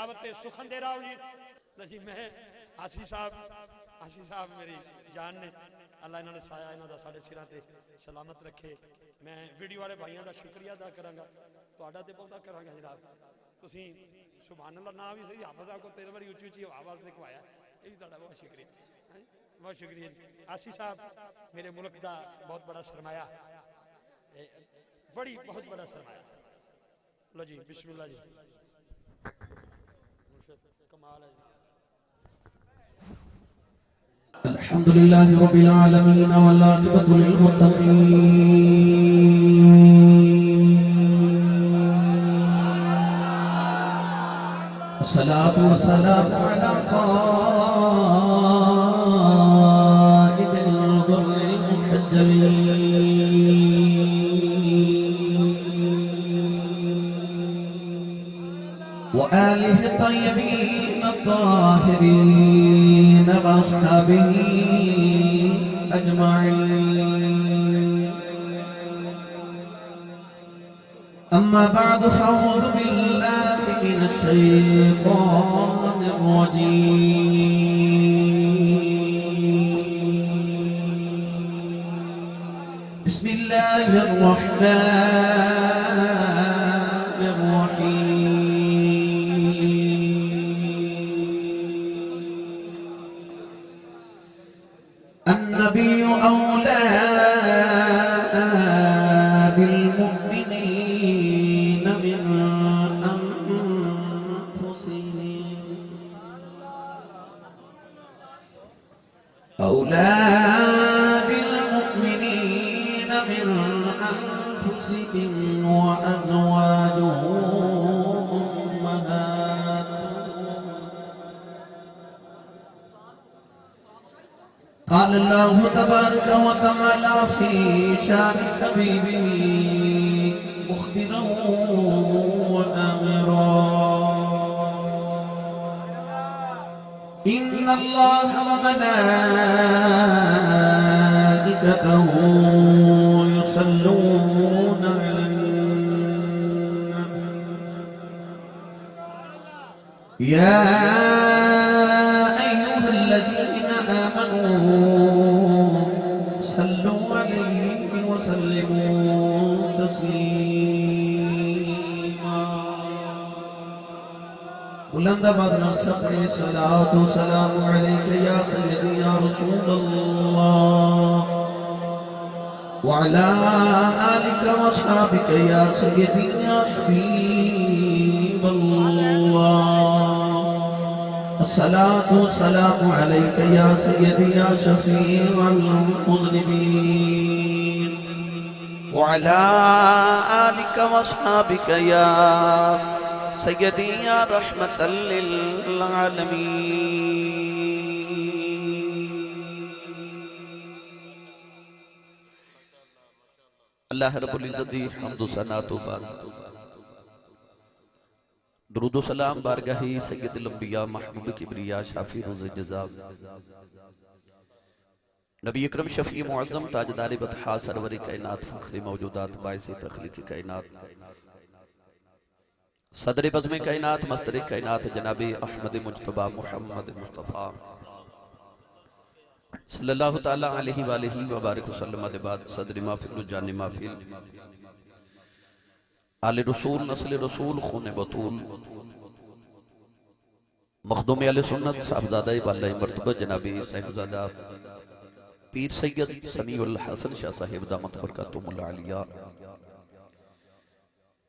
دعوت سخن دے رہا ہوں جی میں آسی صاحب میری جان نے اللہ انہوں نے سایہ انہوں دا ساڑھے سران تے سلامت رکھے میں ویڈیو والے بھائیوں دا شکریہ ادا کرانگا تو آڈا تے بہتا کرانگا جناب تسی سبحان اللہ نام بھی صحیح حافظ آپ کو 13 بار اچھی آواز دکھوایا یہ بھی تھوڑا بہت شکریہ بہت شکریہ آسی صاحب میرے ملک دا بہت بڑا سرمایہ بڑی بہت بڑا سرمایہ لو جی بسم اللہ جی کمال ہے الحمد لله رب العالمين والعاقبة للمتقين الصلاة والسلام على قائد الغر المحجلين وآله الطيبين الطاهرين وأصحابه أجمعين أما بعد فأعوذ بالله من الشيطان الرجيم بسم الله الرحمن الرحيم النبي أولى بالمؤمنين من أنفسهم أولى بالمؤمنين من أنفسهم وأزواجهم قال الله تبارك وتعالى في شان حبيبه مخبرا وآمرا إن الله وملائكته يصلون على النبي يا أيها الذين آمنوا صلوا عليه وسلموا تسليما بلند بدن سبح صلاة وسلام عليك يا سيدي يا رسول الله وعلى آلك وأصحابك يا سيدي يا حبيب الله الصلاة والسلام عليك يا سيدي يا شفيع المذنبين وعلى آلك وأصحابك يا سيدي يا رحمة للعالمين اللہ رب العزت دی حمد و ثنا تو بعد درود و سلام بارگاہی سید الانبیاء محبوب کبریا شافی روز جزا نبی اکرم شفیع معظم تاجدار بطحا سرور کائنات فخر موجودات باعث تخلیق کائنات صدر بزم کائنات مصدر کائنات جناب احمد مجتبہ محمد مصطفیٰ صلی اللہ تعالیٰ علیہ وآلہ وبارک وسلم بعد صدر محفل جان محفل آل رسول نسل رسول خون بطول مخدوم آل سنت صاحبزادہ واللہ مرتبہ جنابی صاحبزادہ پیر سید سمیع الحسن شاہ صاحب دامت برکاتم العالیہ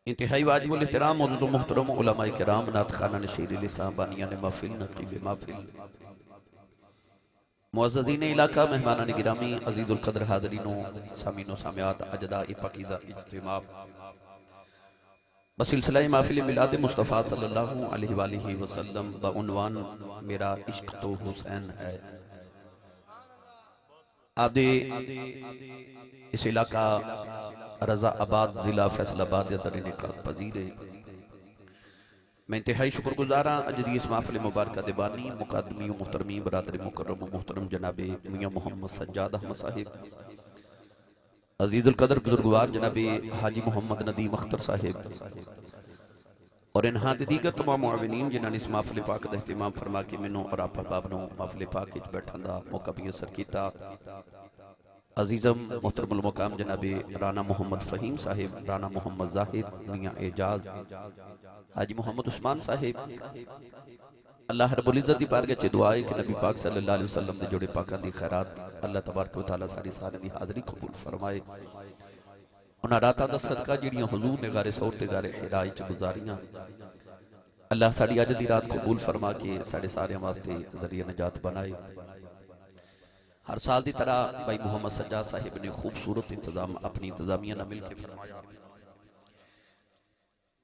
انتہائی واجب الاحترام معزز و محترم علماء کرام نعت خانہ شیر لسان بانیان محفل نقیب محفل معززین علاقہ مہمانان گرامی عزیز القدر حاضرین و سامین و سامعات اجداء پاکیزہ اجتماع بسلسلہ محفل میلاد مصطفیٰ صلی اللہ علیہ وآلہ وسلم بعنوان میرا عشق تو حسین ہے آبدے اس علاقہ رضا آباد ضلع فیصل آباد یا در انعقاد پذیر ہے میں انتہائی شکر گزارا اجدی اس محفل مبارکہ دیبانی مقدمی و محترمی برادر مکرم و محترم جناب میاں محمد سجاد احمد صاحب عزیز القدر بزرگوار جناب حاجی محمد ندیم اختر صاحب اور انہاں دے دیگر تمام معاونین جنہاں نے اس محفل پاک دا اہتمام فرما کے منوں اور آپ احباب نوں محفل پاک وچ بیٹھن دا موقع میسر کیتا۔ عزیزم محترم المقام جناب رانا محمد فہیم صاحب، رانا محمد زاہد، میاں اعجاز، حاجی محمد عثمان صاحب، اللہ رب العزت دی بارگاہ چ دعا ہے کہ نبی پاک صلی اللہ علیہ وسلم دے جوڑے پاکاں دی خیرات اللہ تبارک و تعالی ساری دی حاضری قبول فرمائے۔ انہاں راتاں دا صدقہ جڑیاں حضور نے غار ثور تے غار حرا وچ گزاریاں، اللہ ساڑی اج دی رات قبول فرما کے ساڑے سارے واسطے ذریعہ نجات بنائے۔ ہر سال دی طرح بھائی محمد سجاد صاحب نے خوبصورت انتظام اپنی انتظامیہ نہ مل کے فرمایا۔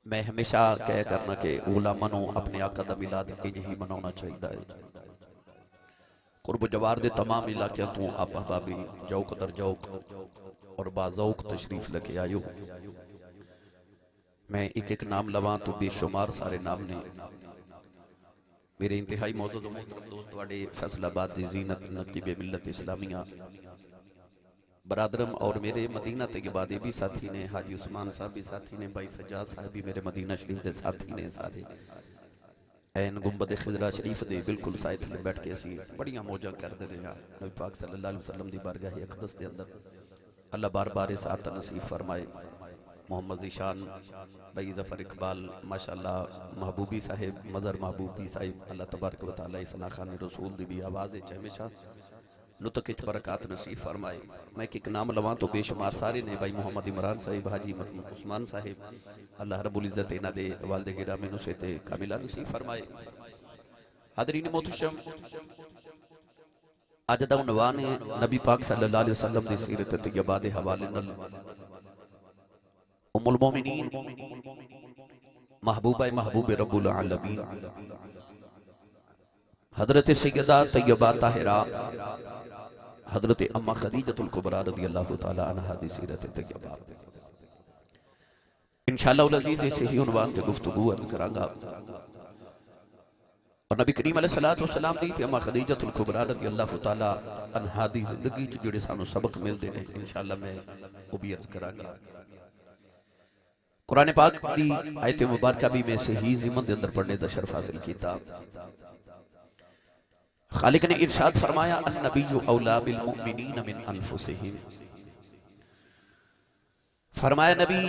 میں ہمیشہ کہہ کرنا کہ علماء نوں اپنے آقا دا میلاد یہی منانا چاہیے ہے۔ قرب و جوار دے تمام علاقیاں تو آپ احبابی جوک در جوک اور بازوک تشریف لکے آئیو۔ میں ایک نام لواں تو بے شمار سارے نام نے۔ میرے انتہائی معزز و محترم دوست واڑے فیصل آباد دی زینت نقیب ملت اسلامیہ برادرم اور میرے مدینہ طیبہ دے بھی ساتھی نے، حاجی عثمان صاحب بھی ساتھی نے، بھائی سجاد صاحب بھی میرے مدینہ شریف دے ساتھی نے سارے۔ این گنبد خضرہ شریف دے بالکل سائت میں بیٹھ کے اسی بڑیاں موجہ کر دے رہے ہیں نبی پاک صلی اللہ علیہ وسلم دی بارگاہ اقدس دے اندر۔ اللہ بار بار ساتھ نصیب فرمائے۔ محمد ذیشان بھائی ظفر اقبال ماشاءاللہ، محبوبی صاحب، مظہر محبوبی صاحب، اللہ تبارک و تعالی ثنا خان رسول دی بھی آواز ہے ہمیشہ نطق اچ برکات نصیب فرمائے۔ میں ایک نام لواں تو بے شمار سارے نے، بھائی محمد عمران صاحب، حاجی عثمان صاحب، اللہ رب العزت انہاں دے والد گرامی نصیحت کاملہ نصیب فرمائے۔ حاضرین محتشم، اج دا عنوان ہے نبی پاک صلی اللہ علیہ وسلم دی سیرت طیبہ دے حوالے نال ام المومنین محبوبہ محبوب رب العالمین حضرت سیدہ طیبہ طاہرہ حضرت امہ خدیجۃ الکبریٰ رضی اللہ تعالی عنہا دی سیرت طیبہ انشاءاللہ العزیز اسے ہی عنوان تے گفتگو عرض کرانگا۔ اور نبی کریم علیہ السلام دی تے امہ خدیجۃ الکبریٰ رضی اللہ تعالی عنہا دی زندگی جڑے سانو سبق مل دے نے انشاءاللہ میں وہ بھی عرض کرانگا۔ قرآن پاک دی آیت مبارکہ بھی میں سے ہی زمن دے اندر پڑھنے دا شرف حاصل کیتا۔ خالق نے ارشاد فرمایا النبی اولا بالمؤمنین من انفسہم، فرمایا نبی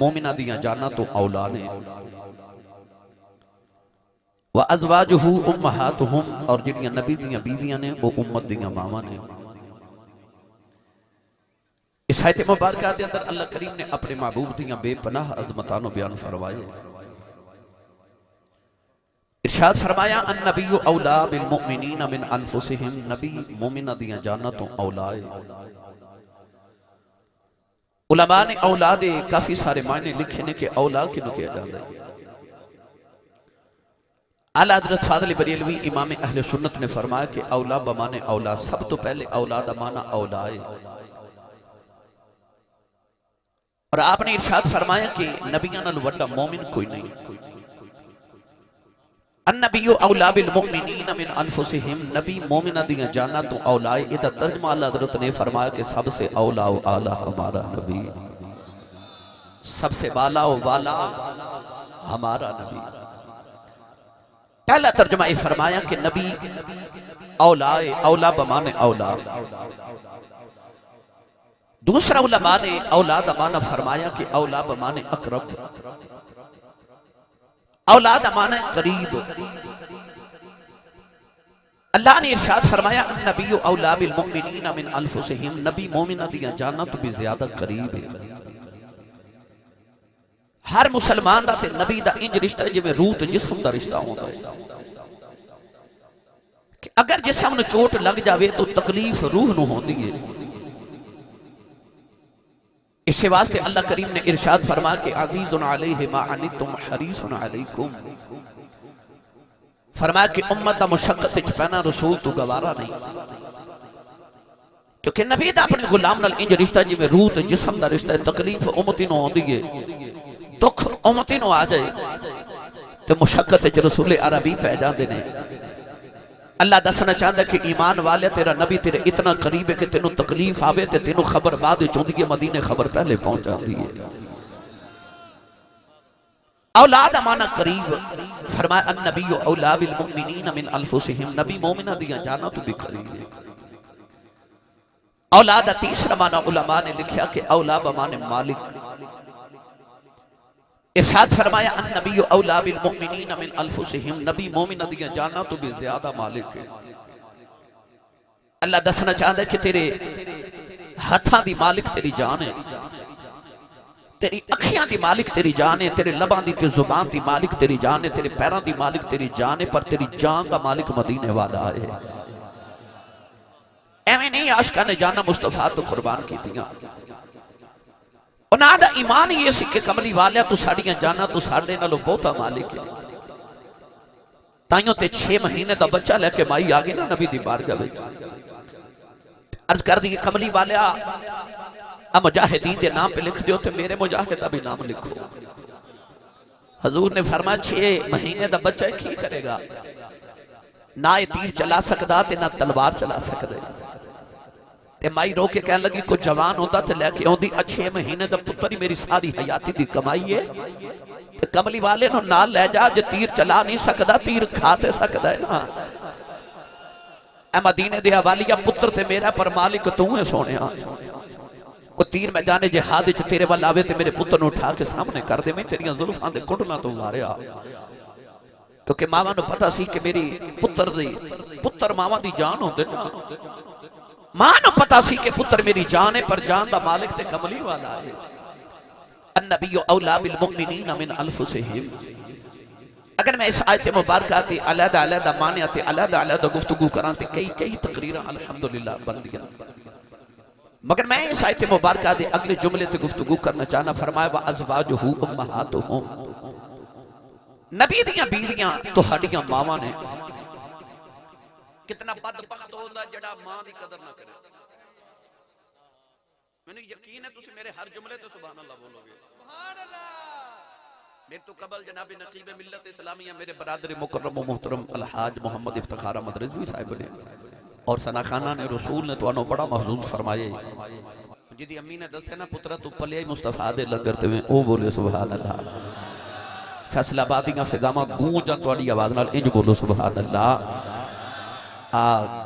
مومنہ دیاں جانا تو اولا نے، وَأَزْوَاجُهُ أُمَّهَاتُهُمْ اور جنیاں نبی دیاں بیویاں نے وہ امت دیاں ماما نے۔ اس آیت مبارکہ دے اندر اللہ کریم نے اپنے محبوب دیاں بے پناہ عظمتانو بیان فرمائے۔ ارشاد فرمایا النبی اولا بالمؤمنین من انفسہم، نبی مومنہ دیاں جانا تو اولائے۔ علماء نے اولاد کافی سارے معنی لکھے نے کہ اولا کنو کیا جاندہ ہے۔ اعلیٰ حضرت فاضل بریلوی امام اہل سنت نے فرمایا کہ اولا بمانے اولا، سب تو پہلے اولاد مانا اولائے۔ اور آپ نے ارشاد فرمایا کہ نبیان الوڈا مومن کوئی نہیں۔ النبی اولا بالمؤمنین من انفسہم، نبی مومنہ دیاں جانا تو اولائے۔ ادھا ترجمہ اللہ حضرت نے فرمایا کہ سب سے اولا و اعلیٰ ہمارا نبی، سب سے بالا و والا ہمارا نبی۔ پہلا ترجمہ یہ فرمایا کہ نبی اولائے، اولا بمانے اولا۔ دوسرا علماء نے اولاد مانا فرمایا کہ اولا بمانے اقرب، اولاد مانا قریب۔ اللہ نے ارشاد فرمایا النبی اولا بالمؤمنین من انفسہم، نبی مومنہ دیاں جانا تو بھی زیادہ قریب ہے۔ ہر مسلمان دا تے نبی دا انج رشتہ ہے جویں روح تے جسم دا رشتہ ہوتا ہے کہ اگر جسم نو چوٹ لگ جاوے تو تکلیف روح نو ہوندی ہے۔ اس سے واسطے اللہ کریم نے ارشاد فرمایا کہ عزیز علیہ ما عنتم حریص علیکم، فرمایا کہ امت دا مشقت پہنا رسول تو گوارا نہیں، کیونکہ نبی دا اپنے غلام نال انج رشتہ جی میں روح تے جسم دا رشتہ ہے۔ تکلیف امتی نو ہوندی ہے، دکھ امتی نو آ جائے تو مشقت رسول عربی پہ جاندے نے۔ اللہ دسنا چاہتا ہے کہ ایمان والے تیرا نبی تیرے اتنا قریب ہے کہ تینوں تکلیف آوے تے تینوں خبر بعد چوندی ہے، مدینے خبر پہلے پہنچا دی ہے۔ اولاد مانا قریب، فرمایا النبی اولا بالمؤمنین من انفسہم، نبی مومنہ دیا جانا تو بھی قریب ہے۔ اولاد تیسرا مانا علماء نے لکھیا کہ اولا بمانے مالک، ارشاد فرمایا النبی اولا بالمؤمنین من انفسہم، نبی مومنہ دیا جانا تو بھی زیادہ مالک ہے۔ اللہ دسنا چاہتا ہے کہ تیرے ہتھاں دی مالک تیری جان ہے، تیری اکھیاں دی مالک تیری جان ہے، تیرے لباں دی تے زبان دی مالک تیری جان ہے، تیرے پیران دی مالک تیری جان ہے، پر تیری جان دا مالک مدینے والا ہے۔ ایویں نہیں عاشقاں نے جانا مصطفیٰ تو قربان کی دیا، انہاں دا ایمان یہ سی کہ کملی والیا تو ساڑیاں جانا تو ساڑے نالو بہتا مالک ہے۔ تائیوں تے 6 مہینے دا بچہ لے کے مائی آگے نا نبی دی بارگاہ وچ عرض کر دی کہ کملی والیا مجاہدین دے نام پہ لکھ دیو تے میرے مجاہدہ بھی نام لکھو۔ حضور نے فرمایا 6 مہینے دا بچہ کی کرے گا، نہ تیر چلا سکدا تے نہ تلوار چلا سکدے۔ تے مائی رو کے کہنے لگی کوئی جوان ہوتا تے لے کے ہوندی 6 مہینے دا پتر ہی میری ساری حیاتی دی کمائی ہے، تے کملی والے نو نال لے جا، جو تیر چلا نہیں سکدا تیر کھاتے سکدا ہے نا۔ اے مدینے دے حوالیا پتر تے میرا پر مالک تو ہے سونے ہاں، کو تیر میدان جہاد وچ تیرے وال آوے تے میرے پتر نو اٹھا کے سامنے کر دے، میں تیریاں زلفاں دے کنڈلاں تو ماریا، کیونکہ ماما نو پتہ سی کہ میری پتر ماما دی جان ہوندے نا، ماں نو پتہ سی کہ پتر میری جان ہے، پر جان دا مالک تے کملی والا ہے۔ النبی اولا بالمؤمنین من انفسہم، اگر میں اس آیت مبارکہ تے علیحدہ علیحدہ معنی تے علیحدہ علیحدہ گفتگو کراں تے کئی تقریراں الحمدللہ بندیاں، مگر میں اس آیت مبارکہ دے اگلے جملے تے گفتگو کرنا چاہنا، فرمایا وَأَزْوَاجُهُ أُمَّهَاتُهُمْ، نبی دیاں بیویاں تو ہڈیاں ماواں نے۔ کتنا بدبخت ہوتا ہے جڑا ماں دی قدر نہ کرے۔ میں نے یقین ہے تسی میرے ہر جملے تے سبحان اللہ بولو گے۔ سبحان اللہ۔ میرے تو قبل جناب نقیب ملت اسلامیہ میرے برادر مکرم و محترم الحاج محمد افتخار احمد رضوی صاحب نے اور ثنا خانہ نے رسول نے تو انہوں بڑا محظوظ فرمائے، جدی امی نے دسے نا پترہ تو پلیائی مصطفیٰ دے لنگرتے ہوئے او بولے سبحان اللہ، فیصلہ آبادیاں فضامہ گونجاں تو اڑی آواز نال انج بولو سبحان اللہ۔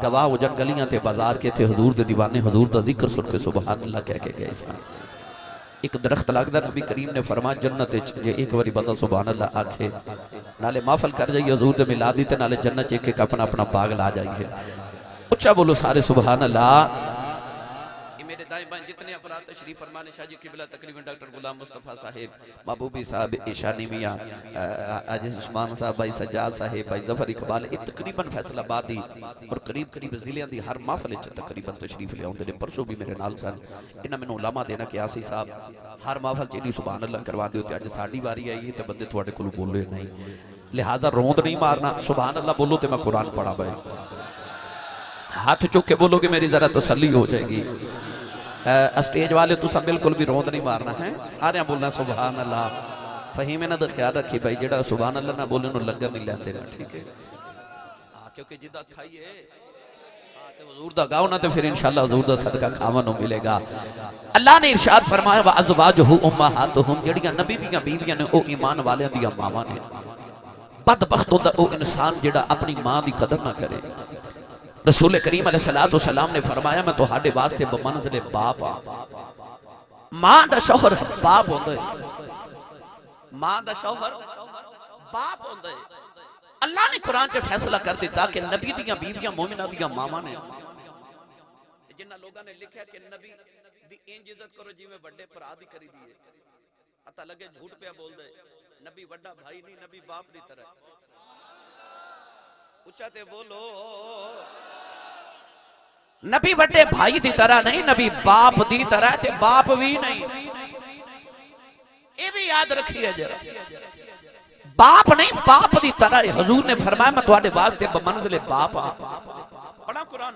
گواہ و جن گلیاں تے بازار کے تھے حضور دے دیوانے حضور دا ذکر سن کے سبحان اللہ کہہ کے گئے سان۔ ایک درخت لگدا نبی کریم نے فرمایا جنت جے ایک واری بندہ سبحان اللہ آکھے نالے محفل کر جائیے حضور دے میلادی تے نالے جنت ایک ایک اپنا اپنا باغ لا جائیے۔ اچھا بولو سارے سبحان اللہ۔ یہ میرے دائیں بائیں جتنے افراد تشریف فرمانے شاہ جی قبلہ تقریباً ڈاکٹر غلام مصطفیٰ صاحب، محبوبی صاحب، ایشانی میاں، عزیز عثمان صاحب، بھائی سجاد صاحب، بھائی ظفر اقبال، یہ تقریباً فیصل آبادی اور قریب ضلعوں دی ہر محفل وچ تقریباً تشریف لے آؤندے نے۔ پرسوں بھی میرے نال سن، انہاں مینوں علامہ دینا کہ آسی صاحب ہر محفل چ نہیں سبحان اللہ کروا دیو تے اج ساڈی واری آئی ہے تے بندے تواڈے کول بولے نہیں، لہذا روند نہیں مارنا، سبحان اللہ بولو تے میں قرآن پڑھا بھائی، ہاتھ چک کے بولو کہ میری ذرا تسلی ہو جائے گی۔ اسٹیج والے تو سب بالکل بھی روند نہیں مارنا ہے، سارے بولنا سبحان اللہ۔ فہیم انہاں دا خیال رکھی بھائی جڑا سبحان اللہ نہ بولے انہوں لنگر نہیں لیندے نا، ٹھیک ہے؟ کیونکہ جدہ کھائیے حضور دا گاؤں نہ تے پھر انشاءاللہ حضور دا صدقہ کھاون نو ملے گا۔ اللہ نے ارشاد فرمایا وَأَزْوَاجُهُ أُمَّهَاتُهُمْ، جڑیاں نبی دیاں بیویاں نے او ایمان والیاں دیاں ماواں نے۔ بدبخت ہوندا او انسان جڑا اپنی ماں دی قدر نہ کرے۔ رسول کریم علیہ السلام نے فرمایا میں تہاڈے واسطے بمنزل باپ آ۔ ماں دا شوہر باپ ہوندا ہے، ماں دا شوہر باپ ہوندا ہے۔ اللہ نے قرآن سے فیصلہ کر دیتا کہ نبی دیاں بیویاں مومنہ دیاں ماما نے۔ جنہ لوگاں نے لکھا کہ نبی دی انج عزت کرو جی میں وڈے پرا دی کری دیئے، پتہ لگے جھوٹ پہ بول دے، نبی وڈا بھائی نہیں، نبی باپ دی طرح۔ اچھا تے بولو، نبی وڈے بھائی دی طرح نہیں، نبی باپ دی طرح تے باپ بھی نہیں۔ یہ بھی یاد رکھیے جا، باپ نہیں باپ دی طرح ہے۔ حضور نے فرمایا میں تواڈے واسطے بمنزل باپ آ۔ پڑھا قرآن،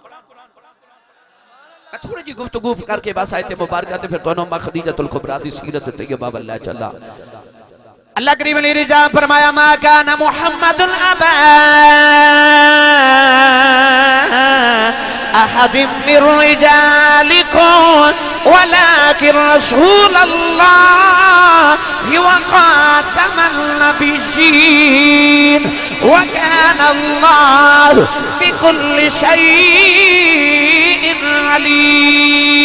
میں تھوڑی جی گفتگو کر کے بس آیت مبارکہ تے پھر تونوں ماں خدیجۃ الکبریٰ دی سیرت طیبہ واللہ چلا۔ اللہ کریم نے رجا فرمایا ما کان محمد ابا احد من رجالکم ولكن رسول اللہ وخاتم خاتم النبیین وکان اللہ بکل شیء علیم۔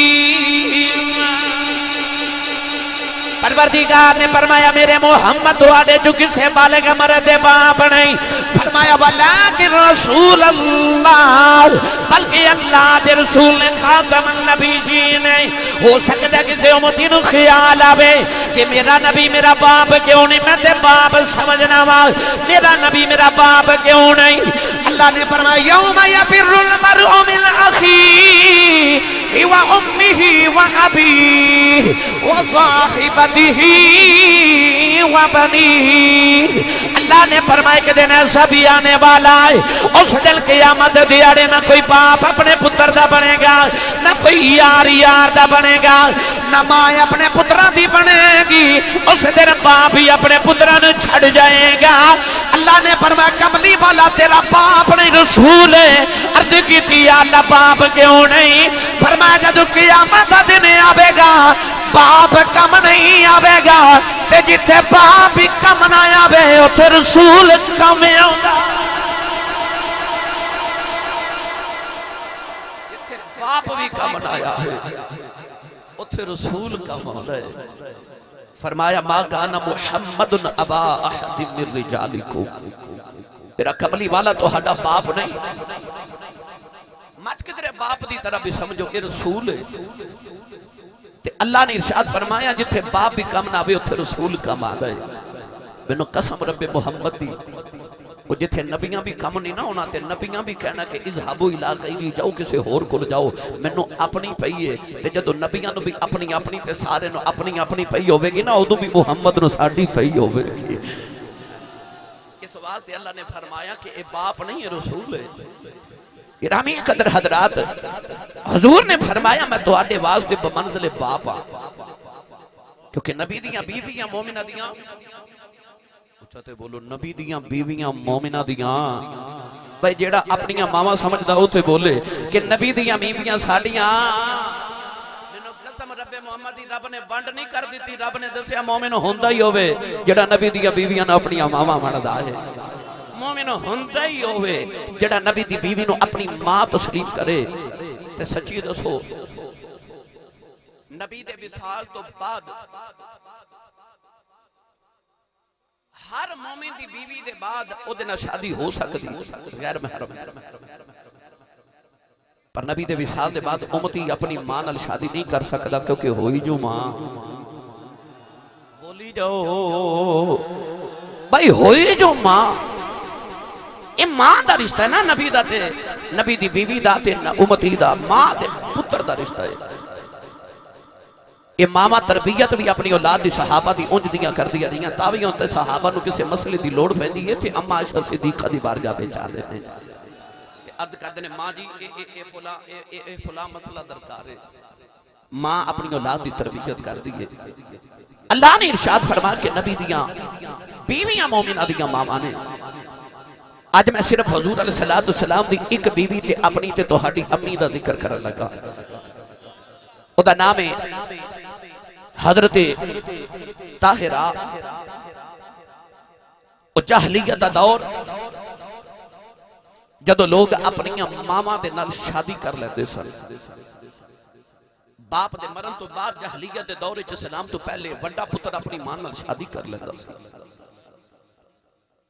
پروردگار نے فرمایا میرے محمد تواڈے چوں کسے بالغ مرد دے باپ نہیں، فرمایا ولیکن رسول اللہ، بلکہ اللہ دے رسول نے خاتم النبیین ہے۔ ہو سکتا ہے کسی امتی نو خیال آوے کہ میرا نبی میرا باپ کیوں نہیں، میں تے باپ سمجھنا وا، میرا نبی میرا باپ کیوں نہیں؟ اللہ نے فرمایا یوم یفر المرء من اخیہ و امہ و ابیہ و صاحبتہ و بنیہ۔ اللہ نے فرمایا کہ دن ایسا بھی آنے والا ہے، اس دن قیامت دیاڑے نہ کوئی باپ اپنے پتر دا بنے گا، نہ کوئی یار یار دا بنے گا، نہ ماں اپنے پتران دی بنے گی، اس دن باپ ہی اپنے پتران چھڑ جائے گا۔ اللہ نے فرمایا کملی والا تیرا باپ نہیں رسول ہے۔ عرض کی تھی یا اللہ باپ کیوں نہیں؟ فرمایا جدو قیامت دن آوے گا باپ کم نہیں آوے گا، تے جتھے باپ ہی کم نہ آوے اتھے رسول کم آوے، جتھے باپ بھی کم نہ آوے اتھے رسول کم آوے۔ فرمایا ما کان محمد ابا احد من رجالکم، تیرا کملی والا تو ہڈا باپ نہیں، مت کدرے باپ دی طرح بھی سمجھو کہ رسول ہے۔ تے اللہ نے ارشاد فرمایا جتھے باپ بھی کم نہ آوے اتھے رسول کم آ گئے۔ مینوں قسم رب محمد دی، وہ جتھے نبیاں بھی کم نہیں نہ ہونا تے نبیاں بھی کہنا کہ اذهبوا الى غیری، جاؤ کسے ہور کول جاؤ، مینوں اپنی پئی ہے۔ تے جدوں نبیاں نو بھی اپنی اپنی تے سارے نو اپنی اپنی پئی ہوے گی نا، اودوں بھی محمد نو ساڈی پئی ہوے گی۔ اس واسطے اللہ نے فرمایا کہ اے باپ نہیں ہے رسول ہے۔ گرامی قدر حضرات، حضور نے فرمایا میں تو آڈے واسطے بمنزل باپ ہاں، کیونکہ نبی دیاں بیویاں مومنہ دیاں، اچھاتے بولو نبی دیاں بیویاں مومنہ دیاں، بھائی جیڑا اپنیاں ماما سمجھدا ہوتے بولے کہ نبی دیاں بیویاں ساڑیاں، مینوں قسم رب محمد دی رب نے بانڈ نہیں کر دیتی، رب نے دسیا مومن ہوندہ ہی ہوئے جیڑا نبی دیاں بیویاں نہ اپنیاں ماما مردہ ہے، مومن ہوندہ ہی ہوئے جڑا نبی دی بیوی نو اپنی ماں تسلیم کرے۔ تے سچی دسو نبی دے وصال تو بعد ہر مومن دی بیوی دے بعد او دے نہ شادی ہو سکتی غیر محرم، پر نبی دے وصال دے بعد امتی اپنی ماں نال شادی نہیں کر سکتا، کیونکہ ہوئی جو ماں، بولی جاؤ بھائی ہوئی جو ماں، یہ ماں دا رشتہ ہے نا نبی دا تے نبی دی بیوی دا تے امتی دا، ماں تے پتر دا رشتہ ہے۔ یہ ماما تربیت بھی اپنی اولاد دی صحابہ دی اونج دیاں کر دیا دیاں، تاویوں تے صحابہ نو کسے مسئلے دی لوڑ پہندی ہے تے اما عائشہ صدیقہ دی بارگاہ پہ چاہ دیتے ہیں، عرض کر دینے ماں جی اے فلاں مسئلہ درکار ہے، ماں اپنی اولاد دی تربیت کر دی ہے۔ اللہ نے ارشاد فرما کہ نبی دیاں بیویاں مومنہ دیاں ماما نے، آج میں صرف حضور علیہ السلام دی ایک بیوی تے اپنی تے توہاڈی امی دا ذکر کرن لگا، او دا نام ہے حضرت طاہرہ۔ او جاہلیت دا دور جدو لوگ اپنی ماما دے نال شادی کر لیندے سن، باپ دے مرن تو بعد جاہلیت دے دور وچ اسلام تو پہلے وڈا پتر اپنی ماں نال شادی کر لیندا سی۔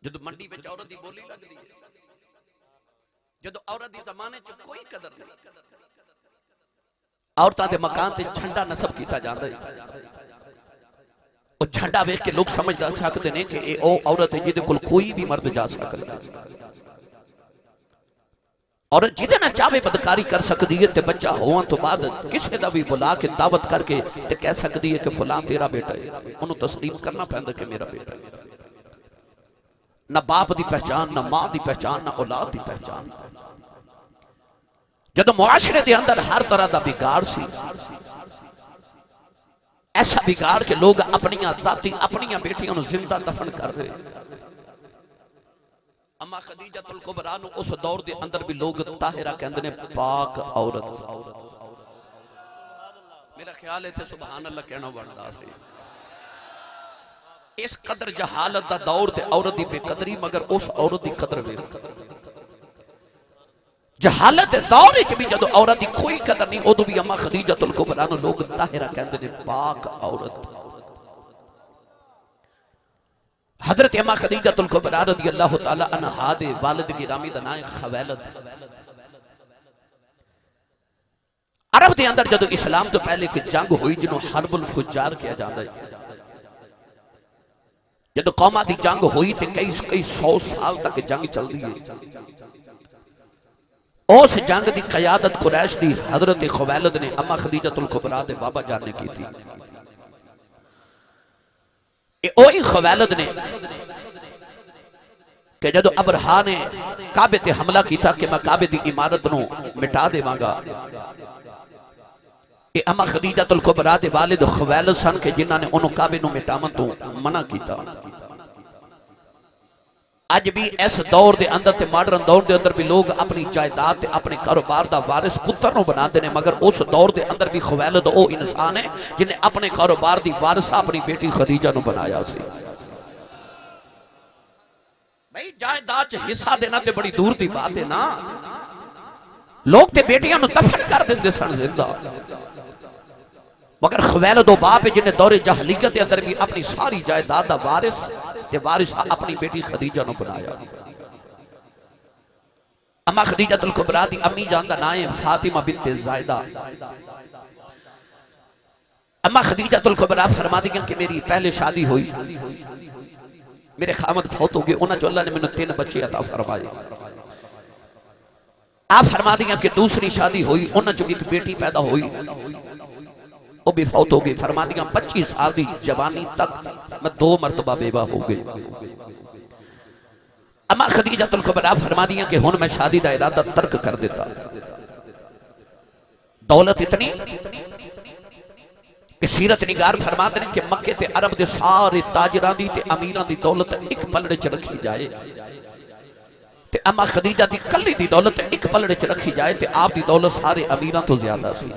جدو منڈی وچ عورت دی بولی لگدی ہے، جدو عورت دی زمانے چ کوئی قدر نہیں، عورتاں دے مکان تے جھنڈا نصب کیتا جاندا ہے، اور جھنڈا ویکھ کے لوگ سمجھدا سکدے نے کہ اے او عورت ہے جدے کول کوئی بھی مرد جا سکدا، اور جدے نہ چاہے بدکاری کر سکدی ہے تے بچہ ہوان تو بعد کسے دا بھی بلا کے دعوت کر کے تے کہہ سکدی ہے کہ فلاں تیرا بیٹا ہے، انہوں تسلیم کرنا پیندا کہ میرا بیٹا ہے۔ نہ باپ دی پہچان، نہ ماں دی پہچان، نہ اولاد دی پہچان۔ جدو معاشرے دے اندر ہر طرح دا بگاڑ سی، ایسا بگاڑ کہ لوگ اپنیاں ذاتی اپنیاں بیٹیاں نو زندہ دفن کر رہے، اما خدیجہ الکبریٰ نو اس دور دے اندر بھی لوگ طاہرہ کہندے نے پاک عورت، میرا خیال ہے تھے سبحان اللہ کہنا بڑھتا سی، اس قدر جہالت دا دور تے عورت دی بے قدری مگر اس عورت دی قدر وے جہالت دور وچ بھی جدو عورت دی کوئی قدر نہیں ادو بھی اما خدیجہ الکبریٰ نو لوگ طاہرہ کہندے نے پاک عورت حضرت اما خدیجہ الکبریٰ رضی اللہ تعالی عنہا دے والد گرامی دا نام خویلد عرب دے اندر جدو اسلام تو پہلے کہ جنگ ہوئی جنہوں حرب الفجار کیا جاندہ ہے جدو قومہ دی جنگ ہوئی تے کئی سو سال تک جنگ چل دی ہے اس جنگ دی قیادت قریش دی حضرت خویلد نے اما خدیجہ الکبریٰ دے بابا جاننے کی تھی اوہی خویلد نے کہ جدو ابرہا نے کعبے تے حملہ کی تھا کہ میں کعبے دی عمارت نو مٹا دے مانگا کہ اما خدیجہ الکبریٰ دے والد خویلد سن کہ جنہاں نے انہوں کعبے نو مٹامن تو منع کی تھا آج بھی اس دور دے اندر تے ماڈرن دور دے اندر بھی لوگ اپنی جائیداد تے اپنے کاروبار دا وارث پتر نو بنا دینے مگر اس دور دے اندر بھی خویلد او انسان ہے جنہیں اپنے کاروبار دی وارثہ اپنی بیٹی خدیجہ نو بنایا سی بھئی جائیداد چ حصہ دینا تے بڑی دور دی بات ہے نا لوگ تے بیٹیاں نو دفن کر دیندے سن زندہ مگر خویلد و باپ جنہیں دور جاہلیت کے اندر بھی اپنی ساری جائیداد دا وارث تے وارثہ اپنی بیٹی خدیجہ نو بنایا اما خدیجہ الکبریٰ دی امی جان دا نام فاطمہ بنت زائدہ اما خدیجہ الکبریٰ فرما دی کہ میری پہلے شادی ہوئی میرے خامد فوت ہو گئے انہاں جو اللہ نے میں نے 3 بچے عطا فرمائے آپ فرما دیا کہ دوسری شادی ہوئی انہاں جو ایک بیٹی پیدا ہوئی وہ بھی فوت ہو گئی فرما دیا 25 سال دی جوانی تک میں 2 مرتبہ بیوہ ہو گئی اما خدیجہ الکبریٰ فرما دیا کہ ہن میں شادی دا ارادہ ترک کر دیتا دولت اتنی کہ سیرت نگار فرما دیں کہ مکہ تے عرب دے سارے تاجران دی تے امیران دی دولت ایک پلڑے چ رکھی جائے تے اما خدیجہ دی کلی دی دولت ایک پلڑے چ رکھی جائے تے آپ دی دولت سارے امیران تو زیادہ سی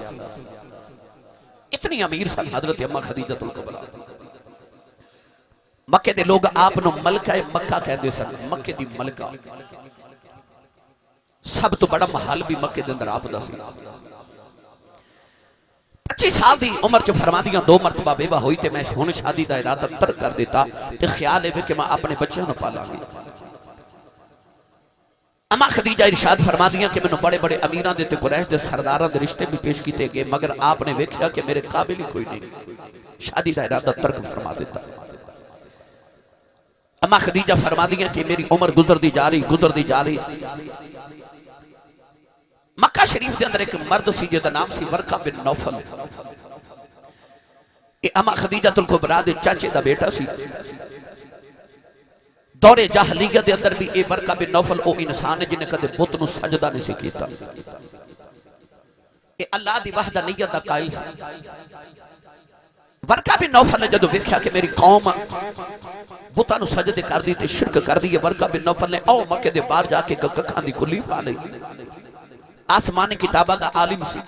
اتنی امیر سن حضرت اما خدیجہ الکبریٰ مکہ دے لوگ آپ نو ملکہ مکہ کہہ دے سن مکہ دی ملکہ سب تو بڑا محل بھی مکہ دے اندر آپ دا سی 25 سال دی عمر چ فرما دیا 2 مرتبہ بیوہ ہوئی تے میں ہن شادی دا ارادہ ترک کر دیتا تے خیال ہے کہ میں اپنے بچوں نو پالاں گی اما خدیجہ ارشاد فرما دیا کہ میں نے بڑے بڑے امیران دے تے قریش دے سرداراں دے رشتے بھی پیش کیتے گئے مگر آپ نے ویکھیا کہ میرے قابل ہی کوئی نہیں شادی دا ارادہ ترک فرما دیتا اما خدیجہ فرما دیا کہ میری عمر گزر دی جا رہی مکہ شریف دے اندر ایک مرد سی جے دا نام سی ورقہ بن نوفل اما خدیجہ الکبریٰ دے چاچے دا بیٹا سی دور جاہلیت دے اندر بھی اے ورقہ بن نوفل او انسان ہے جنہیں کدے بت نو سجدہ نہیں سی کیتا اے اللہ دی وحدانیت دا قائل سی ورقہ بن نوفل نے جدو ویکھیا کہ میری قوم بتاں نو سجدے کر دی تے شرک کر دی ورقہ بن نوفل نے او مکے دے باہر جا کے ککھاں دی کلی پا لئی آسمانی کتابہ دا عالم سی